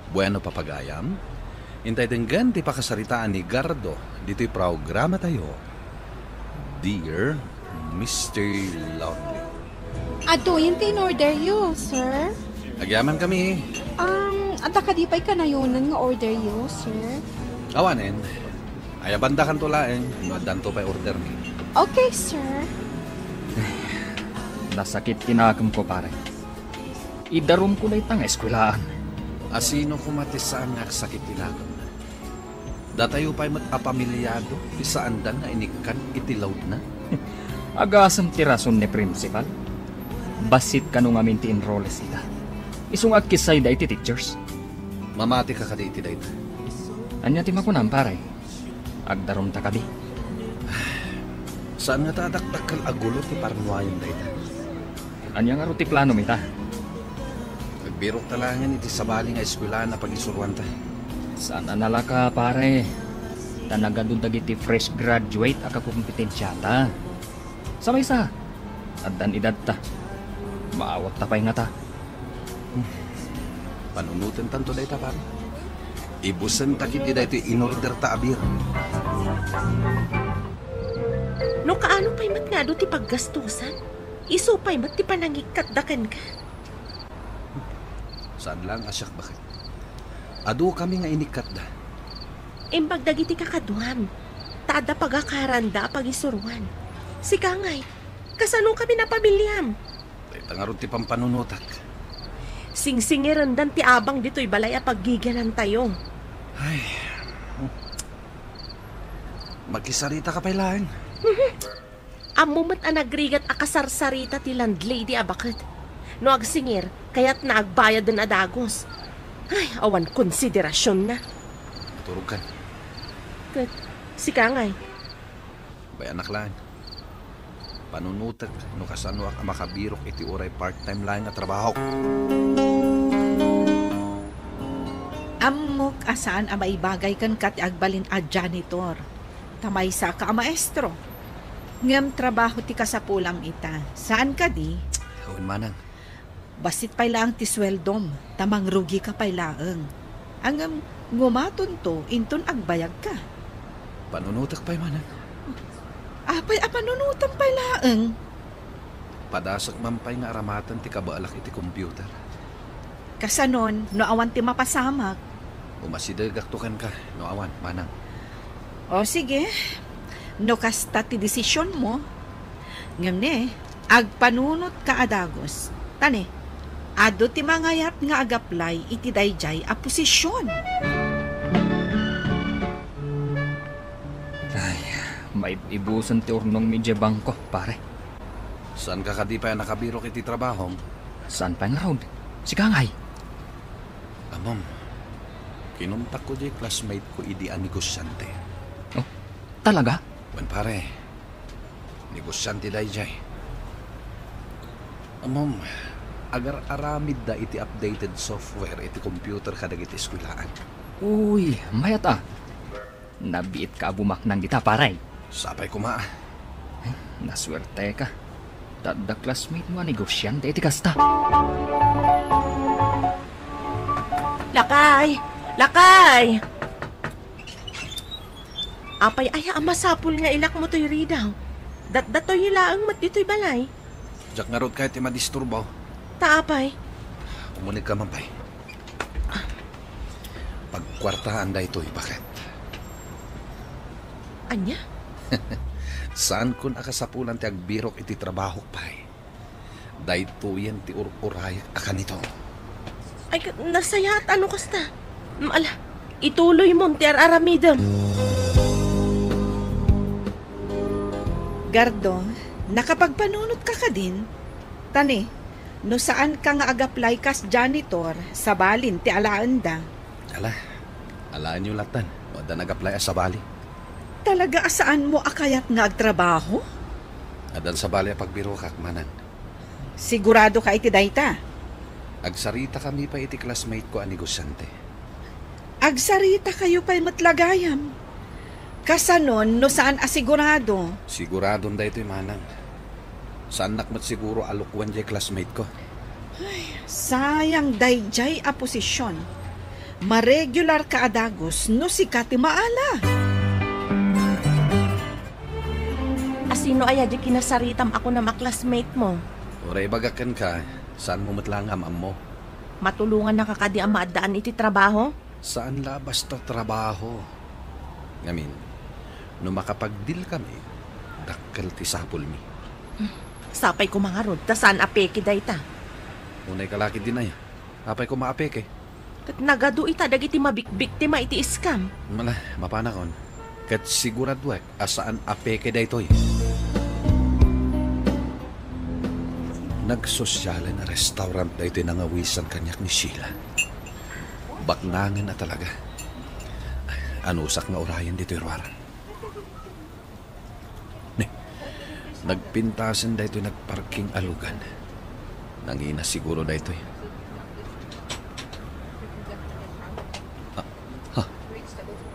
Bueno papagayam, intay denggan ti pakasaritaan ni Gardo dito'y programa tayo, Dear Mr. Longley. Ato, yung tin-order you, sir. Agyaman kami. Ata kadipay ka na yunan nga order you, sir. Awanin, ayabandakan tulain, madanto pa order ni. Okay, sir. Nasakit kinakam ko, pare. Idarum ko na itang eskwelaan. Asino kumatisaan nga sakit tinagam na? Datayo pa'y matapamilyado, isaan dan na inikan itilaw na? Agasam tirason ni principal. Basit ka nung amin ti enrolles ita. Isung agkisay da iti teachers. Mamati ka kada iti dayta. Anya ti makunam, pare. Agdarum ta kabi. Saan nga tadakdakal agulo ti parnuayan dayta? Anya nga ruti plano mita? Nagbirok talangan iti sabali nga eskwelahan na pag-isuruan ta. Sana nalaka, pare. Tanagadun dagiti fresh graduate aka kumpetensyata. Sabay sa. Addan edad ta. Maawat ta pa'y nga ta. Panunutan tanto dayta, pare. Ibusan takit di dayto in-order ta abir. No kaano pa'y mat nga do ti paggastusan? Iso pa'y mat ti panangikatdakan ka. Saan lang asyak bakit? Ado kami nga inikat da. Imbagdag iti kakaduam. Tada pagakaranda pagisuruan. Si Kangay, kasano kami na pamilyam? Dayta nga ron ti pampanunutak. Singsingirandan ti abang dito'y balay a paggiganan tayo. Ay, magkisarita ka pailaan. Amumat ang nagrigat akasarsarita ti landlady abakit. No agsingir, kaya't naagbayad din adagos. Ay, awan konsiderasyon na. Turog ka. Kat, si Kangay. Bay anak lang. Panunutak, no kasano ak makabirok iti oray part-time lang nga trabaho. Amok asaan a maibagay kan kat agbalin a janitor. Tamay sa ka a maestro. Ngam trabaho ti kasapulam ita. Saan ka di? Hawin manang. Basit pay lang ti sweldom. Tamang rugi ka pay laeng. Angam ngumaton to, inton agbayag ka. Panunutak pa'y manang. Apay apanunutan pay laeng. Padasak mampay nga aramatan ti kabaalak iti computer. Kasanon, no awan ti mapasamak. Umasidagaktukan ka, no awan, manang. O sige, no kasta ti desisyon mo. Ngam ne, agpanunot ka adagos. Tani, ado ti mangayat nga agaplay iti dayjay a posisyon. Ay, may ibusan ti urnong medya bangko, pare. Saan ka kadipay nakabirok iti trabaho? Saan pa nga road? Si Kangay. Amom, kinuntak ko di classmate ko idi ang negosyante. Oh, talaga? Wan pare, negosyante day jay. Amom, agar aramid da iti updated software iti computer kadag iti eskwilaan. Uy, mayat ah. Nabiit ka bumaknang kita, paray. Sapay ko maa. Naswerte ka. Dadda classmate mo negosyante iti kasta. Lakay! Lakay! Apay aya masapul nga ilak mo to'y ridaw. Dato'y hilaang mat dito'y balay. Jak nga rod kahit madisturbaw. Taapay. Umunig ka man pay. Pagkwartahan da ito'y bakit? Anya? Saan kun akasapulan ti agbirok iti trabaho pay? Dahito yan ti urayak akan ito. Ay, nasaya at ano kasta? Ala, ituloy mo ti aramidam. Gardo, nakapagpanunot ka ka din? Tani, no saan ka nga agaplay kas janitor sa balin ti alaanda? Alaan nyo latan. Wada nag-apply sa bali. Talaga asaan mo akayat nga agtrabaho? Adan sa bali pagbiro kak manang. Sigurado ka iti dayta? Agsarita kami pa iti classmate ko ang negosyante. Agsarita kayo pa'y matlagayam. Kasanon no saan asigurado? Siguradon da ito'y manang. Saan nakmat siguro alukwan jay classmate ko? Ay, sayang dayjay a posisyon. Maregular ka adagos no si Kati maala. Asino aya di kinasaritam ako na maklasmate mo? Oray bagakan ka, saan mo matlangam mo? Matulungan na kakadi ang maadaan iti trabaho? Saan labas ta trabaho? Ngamin, no makapagdil kami, dakkel ti sapul mi. Sapay ko mga rod, ta saan apeke dayta? Unay kalaki din ay, apay ko maapeke. Kat nagadu ita dagiti mabikbiktima iti iskam. Mala, mapanakon. Kat siguradwek, asaan apeke daytoy. Nagsosyalan na restaurant daytoy nangawisan kanyak ni Sheila. Baknangan na talaga. Anusak nga orayan dito'y ruaran. Nagpintasan daytoy nagparking alugan. Nangina siguro daytoy.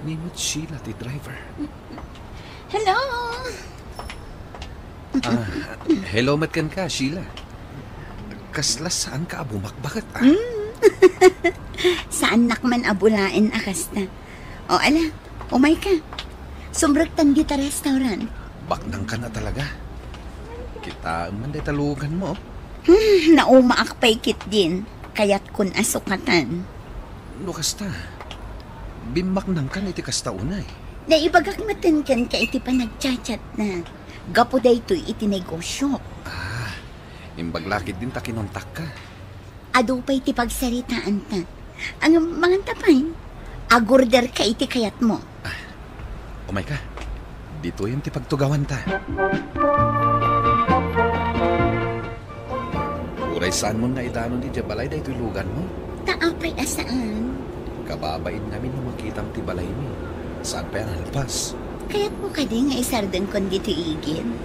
Nimot Sheila, ti driver. Hello! Hello, matkan ka, Sheila. Kaslas saan ka abumakbakat, Saan nakman abulain akasta? O ala, umay ka. Sumbragtan dita restaurant. Baknang ka na talaga. Kita man day talugan mo. Naumaakpay kit din. Kaya't kun asukatan. Lukas ta. Bimaknang ka na iti kasta unay. Naibagak matinkan ka iti pa nagchat-chat na. Gapo day to'y iti negosyo. Imbaglakid din ta kinontak ka. Ado pa iti pagsaritaan ta. Ang mga tapay, agorder ka iti kayat mo. Umay ka. Dito yung ti pagtugawan ta. Uray saan mo na idanon di jabalay da ito'y lugan mo? Taapay asaan? Kababain namin na makitang ti balay mi. Saan pa yan halpas? Kaya't mo ka din nga isardan kon dito igin.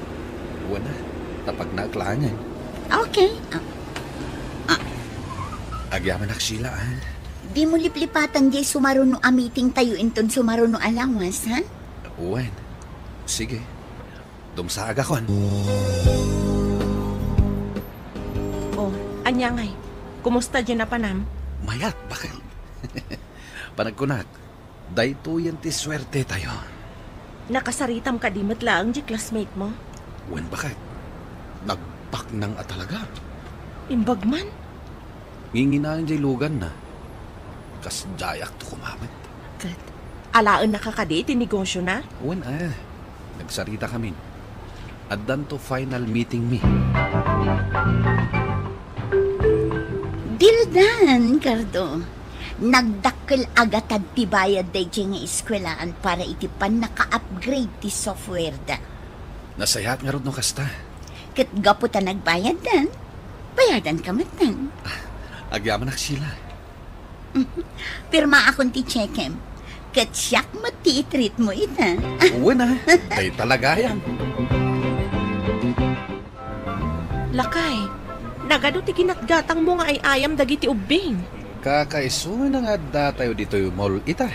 Wala. Tapag naaglangan. Okay. Agyaman ak Sheila, Di mo liplipatan di sumaruno a meeting tayo inton sumaruno alawas, ha? Uwan. Sige. Dumsaaga kon. Oh, anya ngay. Kumusta dyan na panam? Mayat, bakit? Panagkunak, dayto yan ti swerte tayo. Nakasaritam ka di matlaang di classmate mo? Uwan, bakit? Nagpak nang talaga. Imbagman? Nginginahan jay lugan na. Kas jayak to kumamit. Kat, alaan na kakadi, tinegosyo na? Uwan, nagsarita kami. Addan to final meeting mi. Dildan, Cardo. Nagdakkel agatad ti bayad day nga eskwelaan para iti pan naka-upgrade ti software da. Nasayat nga rod no kasta. Kat gaputa nagbayad dan, bayadan ka matan. Agyaman ak sila. Pirma akong ti Chekem. Katsyak matitreat mo ita. Uwi na. Ay talaga yan. Lakay, nagado ti ginatgatang mo nga ay ayam dagiti ubing. Kakaisuin na nga da tayo dito yung mall ita.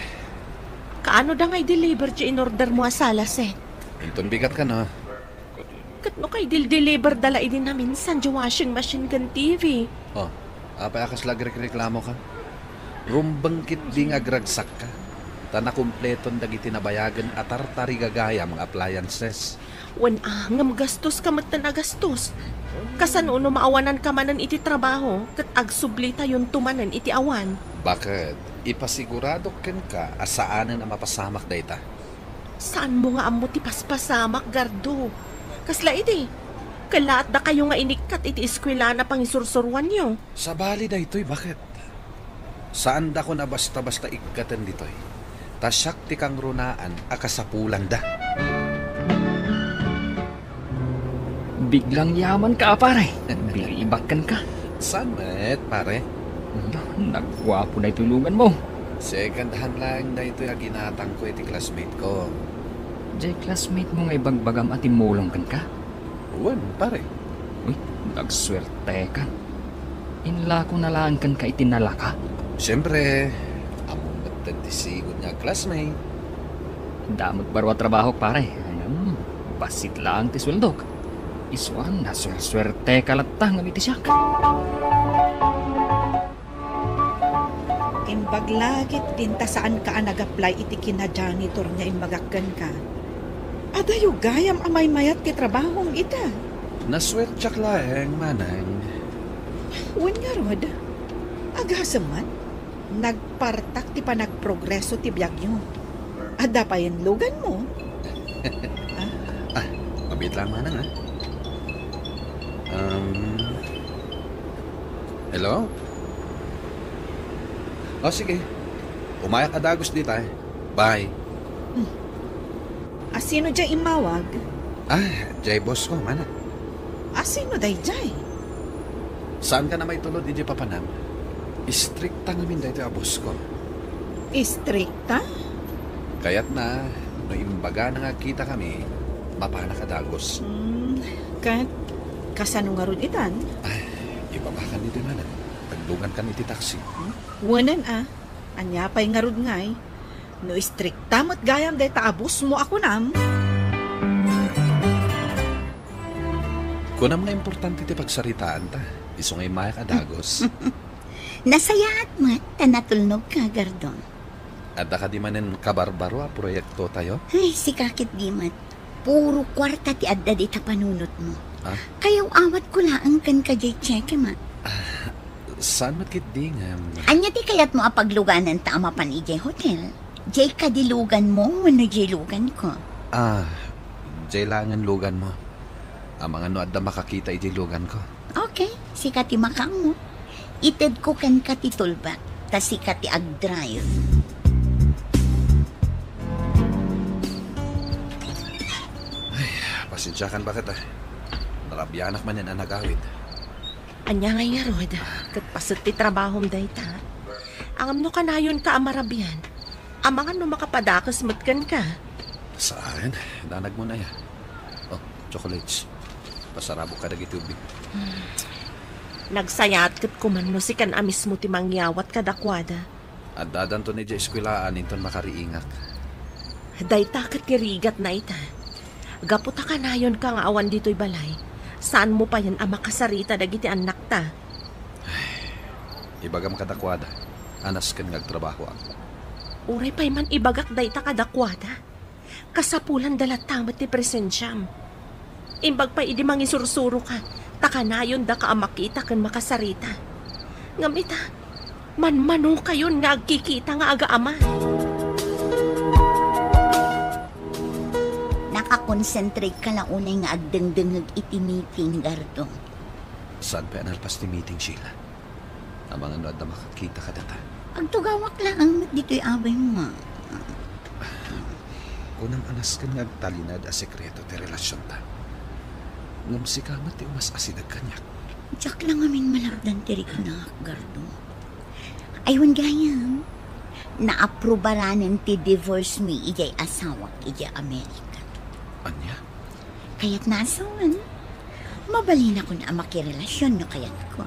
Kaano da nga'y deliver di in order mo asalas eh? Inton bigat ka na. Kat no kay deliver dala idin na minsan di washing machine kan TV. Oh, apay akas lagreklamo ka. Rumbangkit di nga agragsak ka. Tana kumpleton dagiti nabayagan at tartari gagaya mga appliances. Wan ngam gastos ka matan agastos. Kasano no maawanan ka manan iti trabaho kat agsublita yung tumanan iti awan. Bakit? Ipasigurado ken ka asaanan na mapasamak dayta. Saan mo nga amo ti paspasamak, Gardo? Kasla iti. Kalaat da kayo nga inikat iti eskwela na pangisursurwan nyo. Sa bali da ito'y bakit? Saan da ko na basta-basta ikatan dito'y? Tasyak ti kang runaan akasapulang da. Biglang yaman ka, pare. Bilibakan ka. Samet, pare. Nagwapo na itulungan mo. Second hand lang na ito'y aginatang ko iti classmate ko. Jay, classmate mo nga ibagbagam at imulong kan ka? Uwan, pare. Uy, nagswerte ka. Inla ko nalaan kan ka itinala ka. Siyempre, among matagdisigod nga classmate. Damot barwa trabaho, pare. Ayun, basit lang ti sweldo. Iswan na swerte ka latang ng itisyak. Imbaglagit dinta saan ka nag-apply iti kina-janitor nga imbagakan ka. Adayo gayam amay mayat ti trabahong ita. Naswertsak laeng, manang. Uwan nga rod, agasaman, nagpartak ti pa nagprogreso ti biyag nyo. Ada pa yung lugan mo. Mabit lang, manang, ha? Hello? Oh, sige. Umayak adagos dito, eh. Bye. Asino dyan imawag? Jay boss ko, mana. Asino day jay? Saan ka na may tulod, DJ Papanam? Istrikta namin dahito ang boss ko. Istrikta? Kaya't na, no imbaga na nga kita kami, mapana ka dagos. Kat, kasano nga ron itan? Ibabakan dito na. Tagdungan ka iti taxi. Wanan anya pa'y nga ron ngay. No istrikta mo't gayam day taabos mo ako nam. Kunam nga importante ti pagsaritaan ta. Iso ngay mayak adagos. Nasaya at mat, tanatulnog ka, Gardon. Adda ka di manen kabarbaro a proyekto tayo? Ay, si kakit di mat. Puro kwarta ti adda di tapanunot mo. Kayaw awat ko laang kan ka jay cheque mat. Saan matkit di nga? Anya ti kayat mo apagluganan ta amapan ijay hotel. Jay kadilugan mo, ano jay lugan ko? Jay langan lugan mo. Ang mga no adda makakita ijay lugan ko. Okay, sikati makang mo. Ited ko kan katitulbak, ta sikati ag-drive. Ay, pasensyakan bakit Narabyanak man yan ang nagawid. Anya ngay nga, Rod. Kat pasat ti trabahom dayta. Ang amno kanayon ka amarabyan. Ang mga no makapadakas matkan ka. Saan? Danag mo na ya. Oh, chocolates. Pasarabo ka dagiti ubig. Nagsayat kat kumanno si kan amis mo ti mangyawat kadakwada. At dadan to ni Jay eskwelaan inton makariingak. Dayta kat kirigat na ita. Gaputa kanayon ka nga awan dito'y balay. Saan mo pa yan ang makasarita dagiti anak ta? Ibagam kadakwada. Anas kan ngagtrabaho ako. Uray pa'y man ibagak dayta kadakwada. Kasapulan dalat tamat ti presensyam. Imbag pa idi mangisursuro ka. Takanayon da ka ang makita kan makasarita. Ngamita, manmano kayon nga agkikita nga aga-ama. Nakakonsentrate ka na unay nga agdengdengag iti meeting, Gardo. Saan pa analpas ti meeting, Sheila? Ang mga nood na makakita ka data. Agtugawak lang ang dito'y abay mo. Kunang anas ka nga agtalinad a sekreto ti relasyon ta. Ngam si kamat ti umas asidag kanyak. Diyak lang amin malabdan tirik na, Gardo. Aywan gayam, naaprobaranan ti divorce mi ijay asawak ijay Amerika. Anya? Kaya't nasawan, mabalin ako na makirelasyon no kayat ko.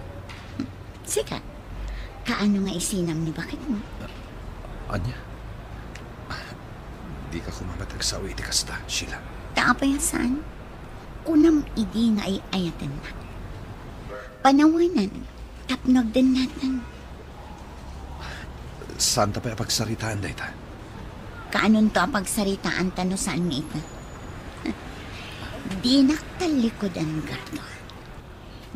Sika, kaano nga isinam ni bakit mo? Anya? Di ka kumamatag sa uwi, di kasta, Sheila. Taapayasan, kunam idi nga ay ayatan na. Panawanan, tapnog din natin. Saan ta pa pagsaritaan da ita? Kaanon to ang pagsaritaan tano saan mi ita? Di naktalikodan gardo.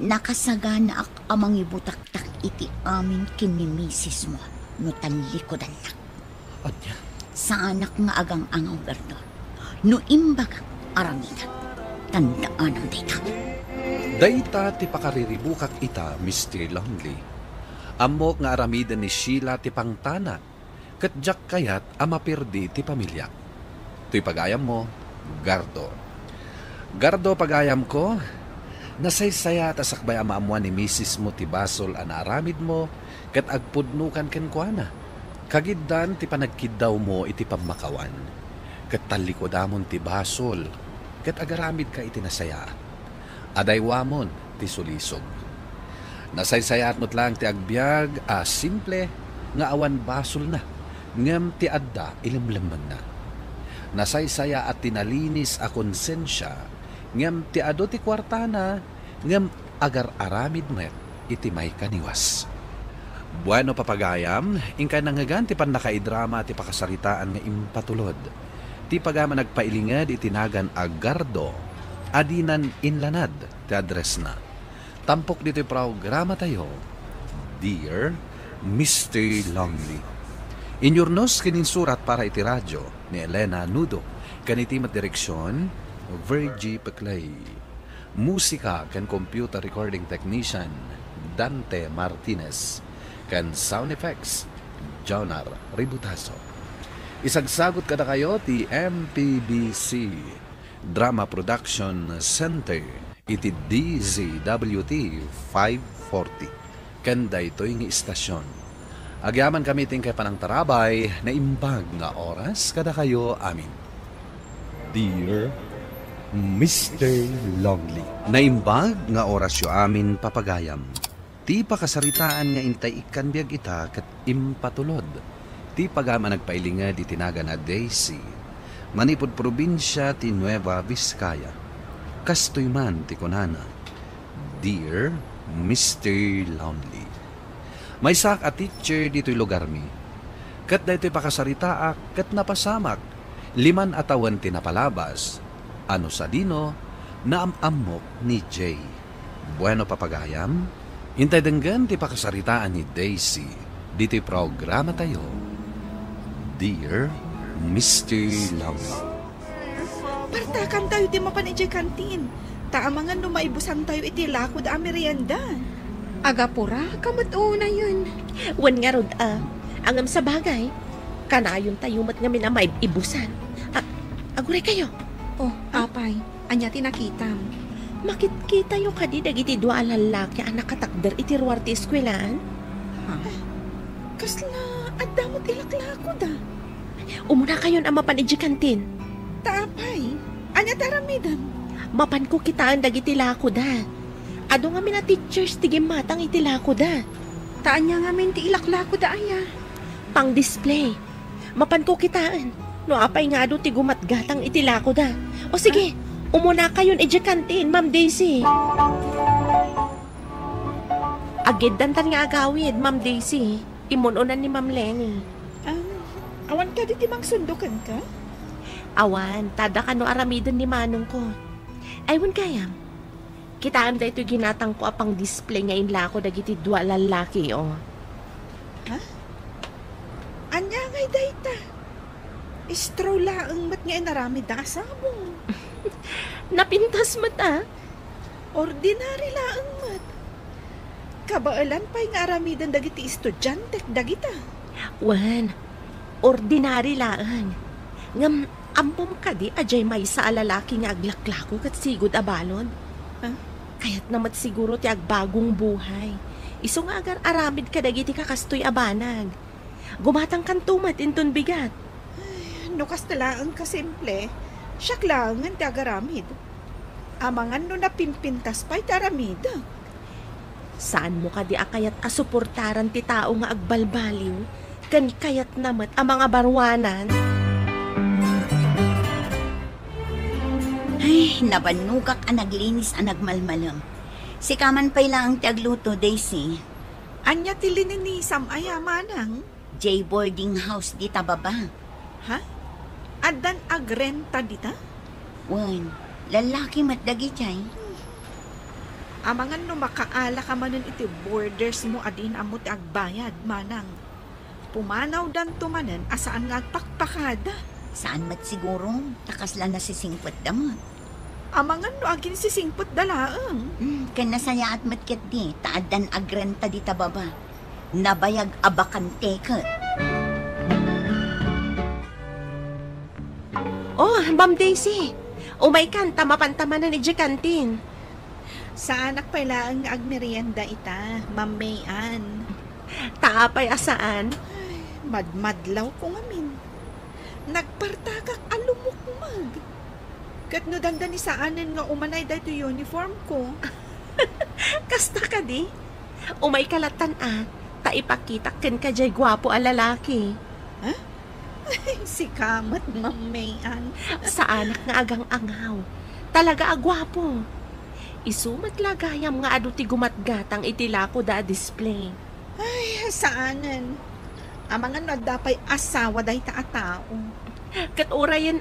Nakasagana ak amang ibutaktak iti amin kini misis mo no tanlikodan na. Anya? Sa anak nga agang angaw gardo. No imbaga aramitan. Tandaan ang data. Dayta ti pakariribukak ita, Mr. Longley. Amok nga aramidan ni Sheila ti pangtana. Katjak kayat amapirdi ti pamilya. To'y pagayam mo, Gardo. Gardo pagayam ko, nasaysaya at asakbay amaamuan ni misis mo ti basol ana aramid mo, kat agpudnukan kenkwana. Kagiddan ti panagkidaw mo iti pamakawan. Kat talikodamon ti basol, kat agaramid ka iti nasaya. Adaywamon ti sulisog. Nasaysayat mo't lang ti agbyag, simple, nga awan basol na, ngam ti adda ilimlaman na. Nasaysaya at tinalinis a konsensya, ngam ti ado ti kwartana, ngam agar aramid met iti may kaniwas. Bueno papagayam, ingka nangagan ti pandakaidrama ti pakasaritaan nga impatulod. Ti pagama nagpailingad itinagan Gardo, adinan inlanad ti address na. Tampok dito programa tayo, Dear Mr. Longley. Inyornos kininsurat para iti radyo ni Elena Nudo, kanitimat direksyon, Virgie Peclay. Musika kan computer recording technician, Dante Martinez. Kan sound effects, Jonar Ributaso. Isagsagot kada kayo ti MPBC Drama Production Center iti DZWT 540. Kanda ito'y nga istasyon. Agyaman kami ting kay panang tarabay na imbag nga oras kada kayo amin. Dear Mr. Longley. Naimbag nga oras yo amin papagayam. Ti pakasaritaan nga intay ikan biyag ita kat impatulod. Ti pagama nagpailingad itinaga na Daisy. Manipod probinsya ti Nueva Vizcaya. Kastoy man ti kunana. Dear Mr. Longley. May sak a teacher dito'y lugar mi. Kat dayto'y pakasaritaak kat napasamak. 5 atawan ti napalabas. Ano sa dino naamamok ni Jay. Bueno papagayam. Intay denggan ti pakasaritaan ni Daisy. Dito'y programa tayo. Dear Mr. Longley. Partakan tayo di mapanijay kantin. Taamangan no maibusan tayo iti lakod a merienda. Agapura, kamatuuna yun. Wan nga rod, angam sa bagay. Kanayon tayo mat nga minamay ibusan. Aguray kayo. Oh, apay, anya tinakitam. Makit-kita yung kadidag iti dua lalaki ang nakatakder iti ruwar ti eskwelaan. Kasla, at damot ilaklako da. Umuna kayon ang mapanidji kantin. Taapay, anya taramidan. Mapan ko kitaan dagiti lako da. Ado nga mina teachers ti gimatang iti lako da. Taan niya nga min ti ilaklako da aya. Pang display. Mapan ko kitaan. No apay nga ado ti gumatgatang iti lako da. O sige, umuna kayon iti kantin, Ma'am Daisy. Agiddantan nga agawid, Ma'am Daisy. Imununan ni Ma'am Lenny. Awan ka di mang sundukan ka? Awan, tada ka no aramidan ni manong ko. Aywan kayam. Kitaan da ito ginatang ko apang display ngayon lako dagiti dua lalaki, oh. Ha? Anya ngay dayta? Istro laang mat nga inarami da sabong. Napintas mata. Ordinary laang mat. Kabaalan pa'y nga aramidan dagiti estudyante dagita. Wan, ordinary laang. Ngam, ampom ka di ajay may sa alalaki nga aglaklako kat sigod abalon. Kaya't namat siguro ti agbagong buhay. Iso nga agar aramid ka dagiti kakastoy abanag. Gumatang kan tumat inton bigat. No kastalaan ka simple, siya klangan ti agaramid. Amangan no napimpintas pa'y taramid. Saan mo ka di akayat asuportaran ti tao nga agbalbaliw? Kan kayat namat ang mga barwanan? Ay, nabanugak ang naglinis ang nagmalmalam. Si kaman pa'y lang ti agluto, Daisy. Anya ti lininisam ay amanang. J boarding house di tababa. Ha? Adan agrenta dita? Wan, lalaki matdagi jay. Amangan no makaala ka manan iti borders mo adin amo ti agbayad manang. Pumanaw dan tumanan asaan nga agpakpakada. Saan mat siguro? Takas lang na si singpot damot. Amangan no agin si singpot dalaang. Kan nasaya at matket di, taadan agrenta di tababa. Nabayag abakante kat. Oh, Ma'am Daisy. Umay kan, tamapan-tama na ni Kantin. Sa anak pa lang agmerienda ita, Ma'am Mayan. Taapay asaan? Ay, madmadlaw ko ngamin. Nagpartagak alumukmag. Kat no dandan ni saanin nga umanay dahito uniform ko. Kasta ka di? Umay kalatan taipakita ken ka jay gwapo a lalaki. Ha? Si kamat, Ma'am Mayan. Sa anak nga agang angaw. Talaga agwapo. Isumat lagayam nga adu ti gumatgatang itilako da display. Ay, saanan? Amangan no dapay asawa dahi ta tao. Kat orayan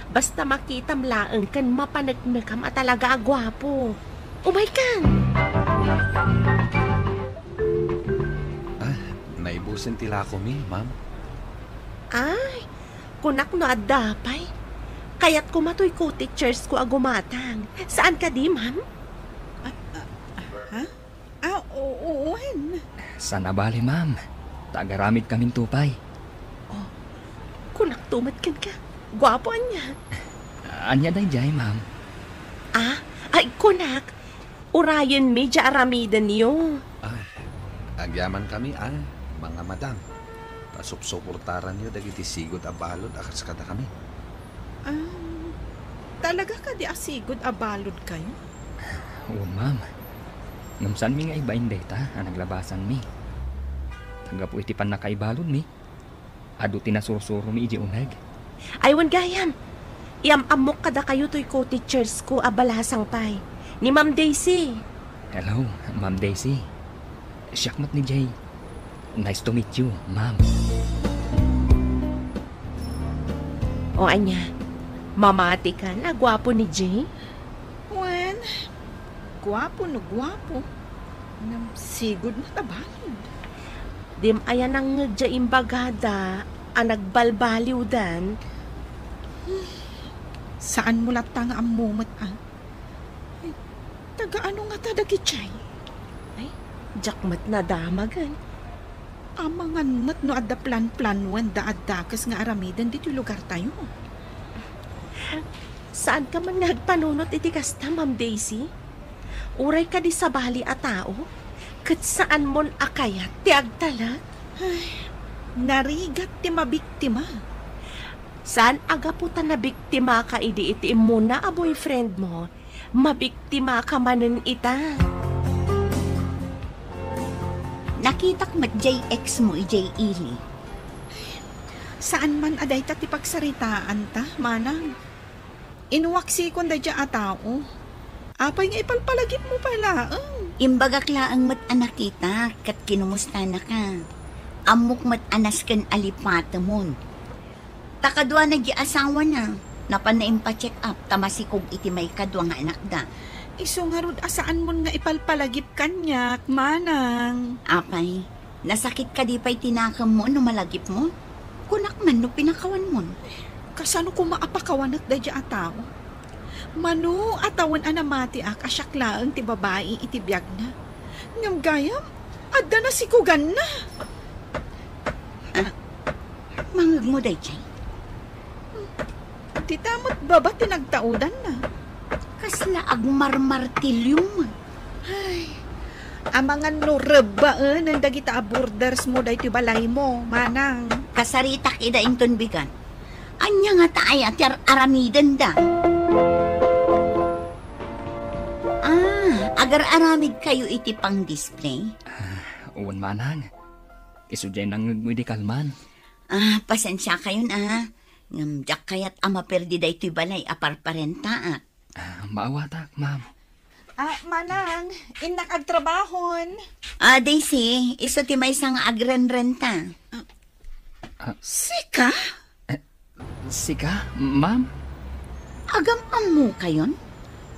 basta makitam laeng kan mapanagnakam at talaga agwapo. Umay kan! Naibusin tila ko mi, ma'am. Ay, kunak no adapay. Kaya't kumatoy ko teachers ko agumatang. Saan ka di, ma'am? Ha? Oo. Sana bali, ma'am. Tagaramid kaming tupay. Oh, kunak tumat kan ka. Gwapo niya. Anya day jay, ma'am. Ay, kunak. Urayan medya aramidan niyo. Agyaman kami, mga madam. Pasupsuportaran nyo dagiti sigod a balod akas kada kami. Talaga ka di asigod abalod kayo? Oo, ma'am. Ngamsan mi nga ibain data ang naglabasan mi. Taga po iti pan nakaibalod mi. Adu tinasurusuro mi iji unag. Aywan gayam. Iamamok kada kayo to'y ko teachers ko abalasang pay. Ni Ma'am Daisy. Hello, Ma'am Daisy. Siyakmat ni Jay. Nice to meet you, ma'am. O anya, mamati ka na gwapo ni Jay? Wen, gwapo no gwapo. Sigod na tabalod. Dim ayan ang ngagja imbagada ang nagbalbaliw dan. Saan mo latang ang mumat taga ano nga tadagi chay? Ay, jakmat na damagan. Amangan mat no adda plan-planwan da addakas nga aramidan dito lugar tayo. Saan ka man nagpanunot iti kasta, Ma'am Daisy? Uray ka di sa bali a tao? Kat saan mon akayat ti agtala? Ay, narigat ti mabiktima. Saan agaputan na biktima ka idi iti muna a boyfriend mo? Mabiktima ka manen ita. Nakitak mat JX mo ijay ili. Saan man aday ta ti pagsaritaan ta, manang? Inuwaksi kon da dya a tao. Apay nga ipalpalagip mo pala. Imbagak laang mat anak kita, kat kinumusta na ka. Amok mat anas kan alipata mon. Takadwa na di asawa na. Napanaim pa check up, tamasikog iti may kadwa nga anak da. Iso nga rod asaan mo nga ipalpalagip kanyak, manang. Apay, nasakit ka di pa'y tinakam mo no malagip mo? Kunak man no pinakawan mo. Kasano ko maapakawanak da dya ataw? Mano atawan anamati asyaklaan ti babae iti biyag na. Ngam gayam, adda na sikugan na. Mangag mo day chay. Titamot baba tinagtaudan na. Kasla agmarmartilyum. Ay, Amangan no rebaan ang dagita borders mo dahi ti balay mo, manang. Kasarita kida inton bigan. Anya nga taay at aramidan da. Agar-aramid kayo iti pang display? Uwan manang. Isudyay nang medical man. Pasensya kayo na. Ngamjak kayat ama perdi da ito'y balay aparparenta. Maawatak, ma'am. Manang, inak agtrabahon. Daisy, iso ti may isang agren-renta. Sika? Sika, ma'am? Agam amu kayon?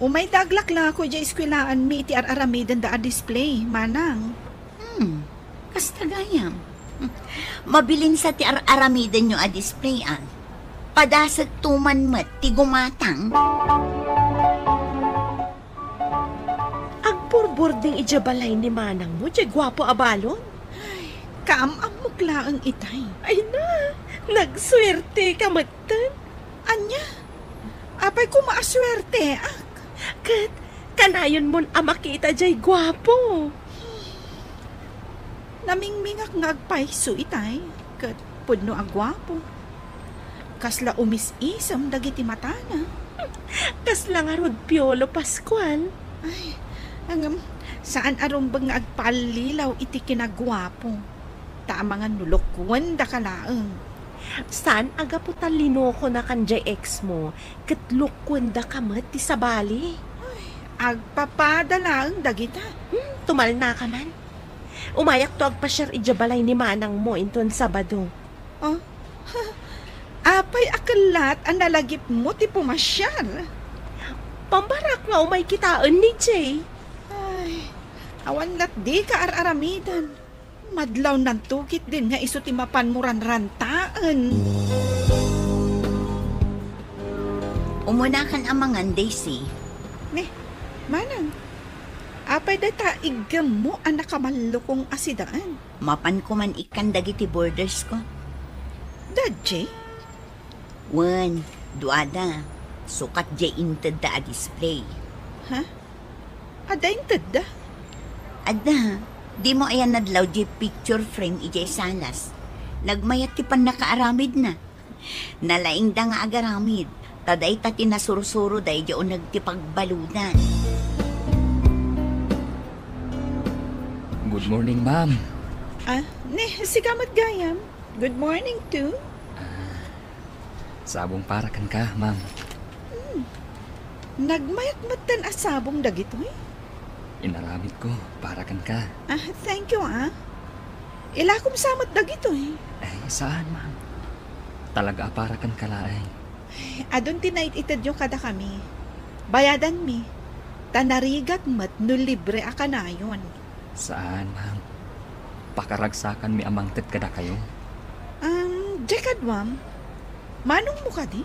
Umay daglak la ako dya eskwelaan mi iti aramidan da display, manang. Kastagayam. Mabilin sa ti aramidan nyo display Padasag tuman mat ti gumatang. Agburburding ijabalay ni manang mo, dya gwapo abalon. Kaamamok laang itay. Ay na, nagswerte ka matan. Anya, apay ko maaswerte, Kat, kanayon mon makita jay gwapo. Namingmingak nga agpaiso itay, kat pudno agwapo. Kasla umis-isam dagiti matana. Kasla nga rod Piolo Pascual. Ay, saan arumbang nga agpalilaw iti kinagwapo. Tamangan nulokwan da kalaang. Saan aga po talino ko na kanjay ex mo, kat lukwan da kamat ti sabali. Ay, agpapadala ang dagita. Tumal na ka man. Umayak to agpasyar ijabalay ni manang mo inton Sabado. Apay akalat ang nalagip mo ti pumasyar. Pambarak nga umay kitaan ni Jay. Ay, awan lat di ka aramidan. Madlaw ng tukit din nga iso ti mapanmuran rantaan. Umunakan amangan, Daisy. Manang, apay data igam mo ang nakamalukong asidaan. Mapan ko man ikan dagiti borders ko. Dadje? Wan, duada. Sukat jay inted da display. Ada inted da? Ada. Di mo ayan nadlaw di picture frame ijay salas. Nagmayat ti pan nakaaramid na. Nalaing da nga agaramid. Taday tati nasurusuro day di o nagtipagbaludan. Good morning, ma'am. Sigamat gayam. Good morning too. Sabong para kan ka, ma'am. Nagmayat matan asabong dagito Inaramid ko para kan ka. Thank you Ilakom samat dagito Saan, ma'am? Talaga para kan kalaay. Adon tinait itadyo kada kami. Bayadan mi. Tanarigat mat no libre akanayon. Saan, ma'am? Pakaragsakan mi amangtet kada kayo. Dekad, ma'am. Manong mo ka di?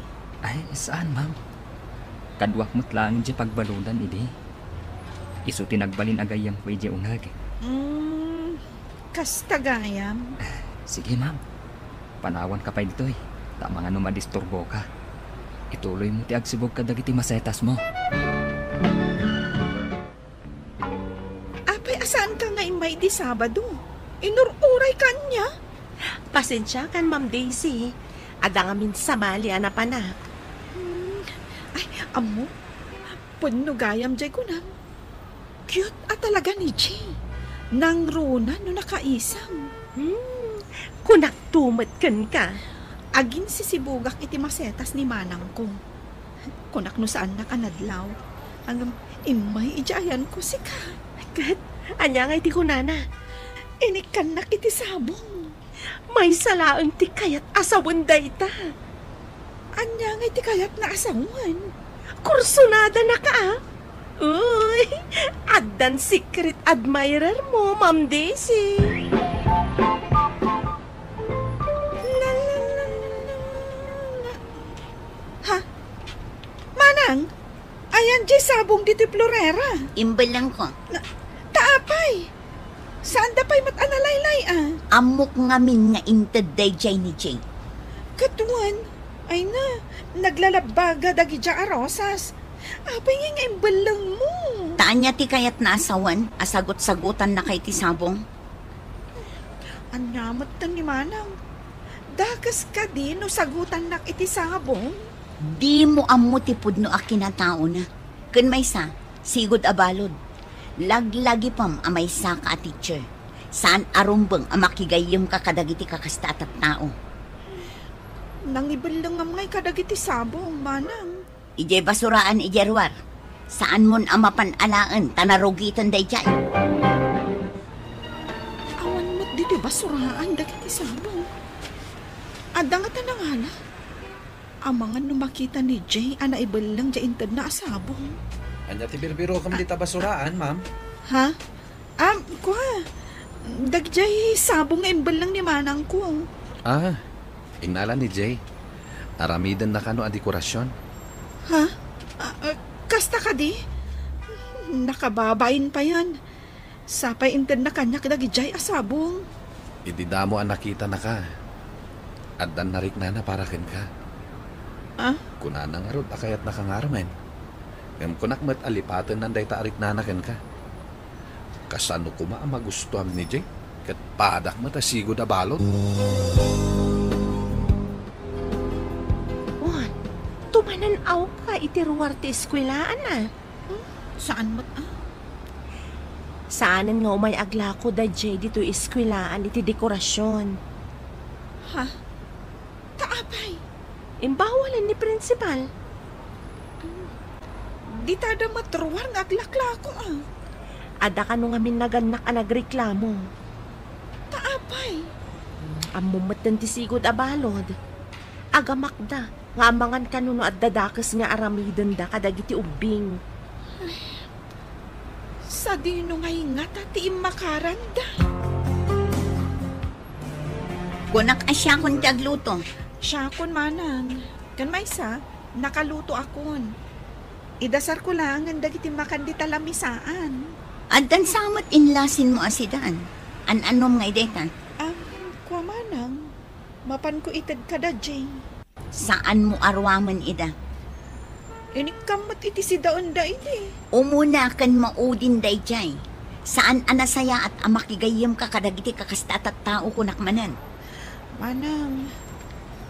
Saan, ma'am? Kadwak mo't lang di pagbaludan, idi. Isu tinagbalin agayam ko iji unag. Kastagayam. Sige, ma'am. Panawan ka pa dito Tama nga madisturbo ka. Ituloy mo ti agsibog ka dagiti masetas mo. Apay, asaan ka nga imay di Sabado? Inururay ka niya? Pasensya kan, Ma'am Daisy. Ada nga min samali anapanak. Ay, amo. Puno gayam jay ko na. Cute talaga ni Jay. Nang runa no nakaisam. Kunak tumat kan ka. Agin sisibugak iti masetas ni manang ko. Kunak no saan nakanadlaw. Hanggang imay ijayan ko si ka. Kat, anya nga iti kunana. Inikan nak iti sabong. May salaang ti kayat asawan dayta. Anya nga iti kayat na asawan. Kursunada na ka Uy, addan secret admirer mo, Ma'am Daisy. Manang, ayan di sabong diti Florera. Imbal lang ko. Taapay. Saan da pa'y matanalaylay Amok ngamin nga inted day jay ni Jay. Katuan, ay na, naglalabaga dagi dya arosas. Apay nga imbalang mo. Taan niya ti kayat na asawan, asagot-sagutan na kay ti sabong. Anyamat tan ni Manang. Dakas ka din no sagutan nak iti sabong. Di mo ammo ti pudno a kinatao na. Kun may sa, sigod abalod. Laglagi pam amay sa ka a teacher. Saan arumbang ang makigayim ka kadagiti kakasta at tao. Nangibalang ngay kadagiti sabong, Manang. Ije basuraan ijerwar. Saan mon amapan alaan tanarugitan day jay. Awan mo't diti basuraan dagiti sabong. Adang at anangala. Amangan no makita ni Jay ana ibalang jay intad na asabong. Anya ti birbiro kam dita basuraan, ma'am? Ha? Kuha. Dagjay sabong nga imbalang ni Manang ko. Ingnalan ni Jay. Aramidan na kano ang dekorasyon. Ha? Kasta ka di? Nakababain pa yan. Sapay intad na kanya kadagijay asabong. Ididamo ang nakita na ka. Addan narik na para ken ka. Kunanang arod akayat nakangaramen. Ngam kunak met alipatan nanday taarik na ken ka. Kasano kuma ang magustuhan ni Jay? Kat padak mo tasigod a balot. Tumananaw ka itiruwar ti eskwelaan na. Saan mo't Saanan nga umay agla ko da Jay dito eskwelaan iti dekorasyon. Ha? Taapay? Imbawalan ni principal. Di tada matruwar nga aglakla ko Ada ka nung amin naganak a nagreklamo. Taapay? Amumatan ti sigod abalod. Agamakda. Nga amangan kanuno at dadakas nga aramidan da kadagiti ubing. Sa dino ngay nga tati makaranda. Kunak asya kun tagluto. Siya kun Manang. Kan may sa, nakaluto akon. Idasar ko lang ang dagiti makan di talamisaan. Addan samot inlasin mo asidan. An-anom nga idetan. Kwa Manang, mapan ko itad kada Jay. Saan mo arwaman ida? Inikamot iti si daon da iti. Umuna kan maudin day jay. Saan anasaya at amakigayim ka kadagiti kakasta at tao kunakmanan? Manang,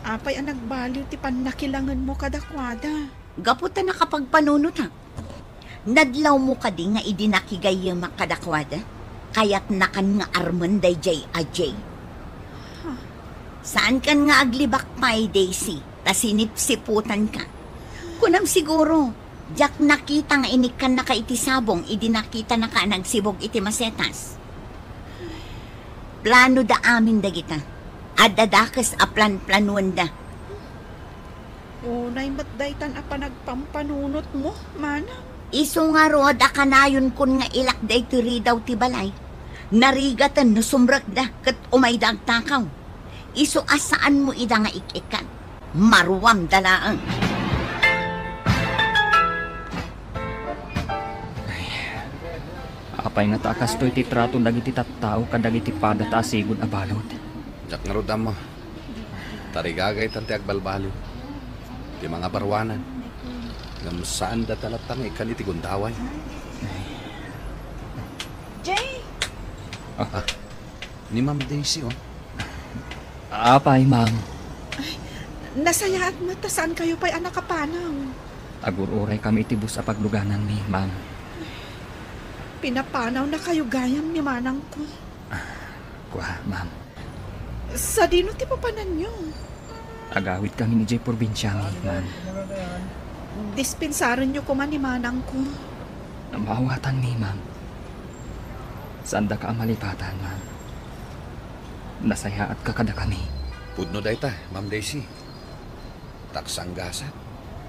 apay ang nagbaliw ti panakilangan mo kadakwada. Gaputa na kapag panunot ha. Nadlaw mo ka di nga idinakigayim kadakwada. Kaya't nakan nga arman day jay ajay. Saan kan nga aglibak pay, Daisy? Ta sinipsiputan ka. Kunam siguro, jak nakita nga inikan na ka iti sabong, idinakita na ka nagsibog iti masetas. Plano da amin da kita. Adadakas a plan-planuan da. Unay matdaytan a panagpampanunot mo, Manang. Iso nga road a kanayon kun nga ilak da iti ridaw ti balay. Narigatan no sumrak da, kat umay dagtakaw. Iso asaan mo ida nga ikikan. Maruwam dalaang. Apay nga takas to'y titrato dagiti tattao kadagiti pada ta asigod abalod. Jak nga rodam mo. Tarigagay tanti agbalbaliw. Di mga barwanan. Ngam saan da talatang ikan iti gundaway. Jay! Ni Ma'am Daisy Apay, ma'am. Nasaya at mata saan kayo pa'y anak kapanaw? Agururay kami itibus sa pagluganan ni ma'am. Pinapanaw na kayo gayam ni Manang ko. Kuha, ma'am. Sa dino ti papanan nyo? Agawid kami ni Jay Provinciani, ma'am. Dispensaran nyo ko man ni Manang ko. Namawatan ni ma'am. Sanda ka ang malipatan, ma'am. Nasaya at kakada kami. Pudno day ta, Ma'am Daisy. Taksang gasat.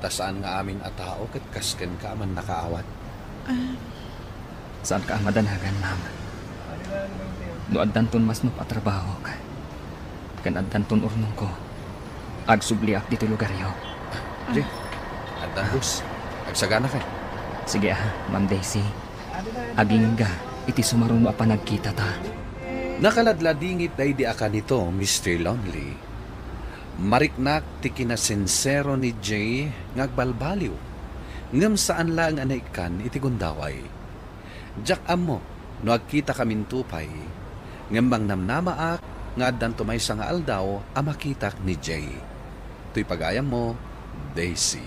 Tasaan nga amin a tao kat kasken ka man nakaawat. Saan ka madanagan, ma'am? No addanton mas no patrabaho ka. Kan addanton urnong ko. Agsubliak dito lugaryo. Jay, addan bus. Agsagana ka. Sige Ma'am Daisy. Aging ga, iti sumarong mo apanagkita ta. Nakaladladingit day di aka nito, Mr. Lonely. Mariknak ti kinasensero ni Jay ngagbalbaliw. ngem saan lang anay kan iti gundaway. Jak amo, no agkita kamin tupay, ngem bang namnamaak, nga addan tumaysa nga aldaw, amakitak ni Jay. Tuy pagayam mo, Daisy.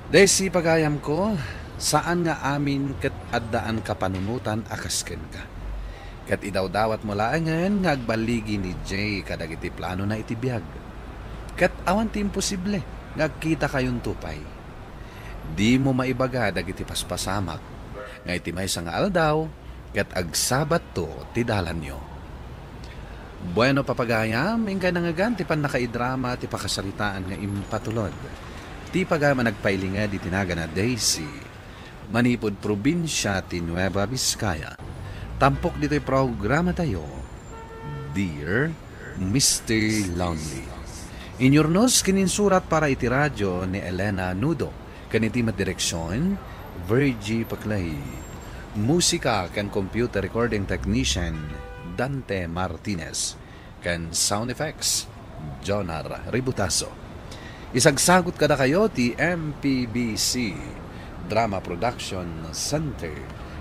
Daisy, pagayam ko, saan nga amin ket addaan kapanunutan akasken ka. Ket idawdawat mo laangan nga agbaligi ni Jay kadag iti plano na itibiyag. Ket awan ti imposible nga agkita kayon tupay. Di mo maibaga dagiti paspasamak nga iti maysa nga aldaw ket agsabat to ti dalan nyo. Bueno papagayam, ingka nangagan ti pan nakaidrama ti pakasaritaan nga impatulod. Ti pagama nagpailinga di tinaga na Daisy, manipod probinsya ti Nueva Vizcaya. Tampok dito'y programa tayo, Dear Mr. Lonely. Inyornos kininsurat para iti radyo ni Elena Nudo, kaniti direksyon, Virgie Paclay. Musika kan computer recording technician, Dante Martinez. Kan sound effects, Jonar Ributaso. Isagsagot kada kayo ti MPBC Drama Production Center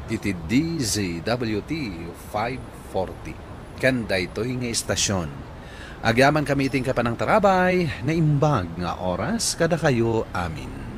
iti DZWT 540 kanda ito'y nga istasyon. Agyaman kami iting kapanang tarabay na imbag nga oras kada kayo amin.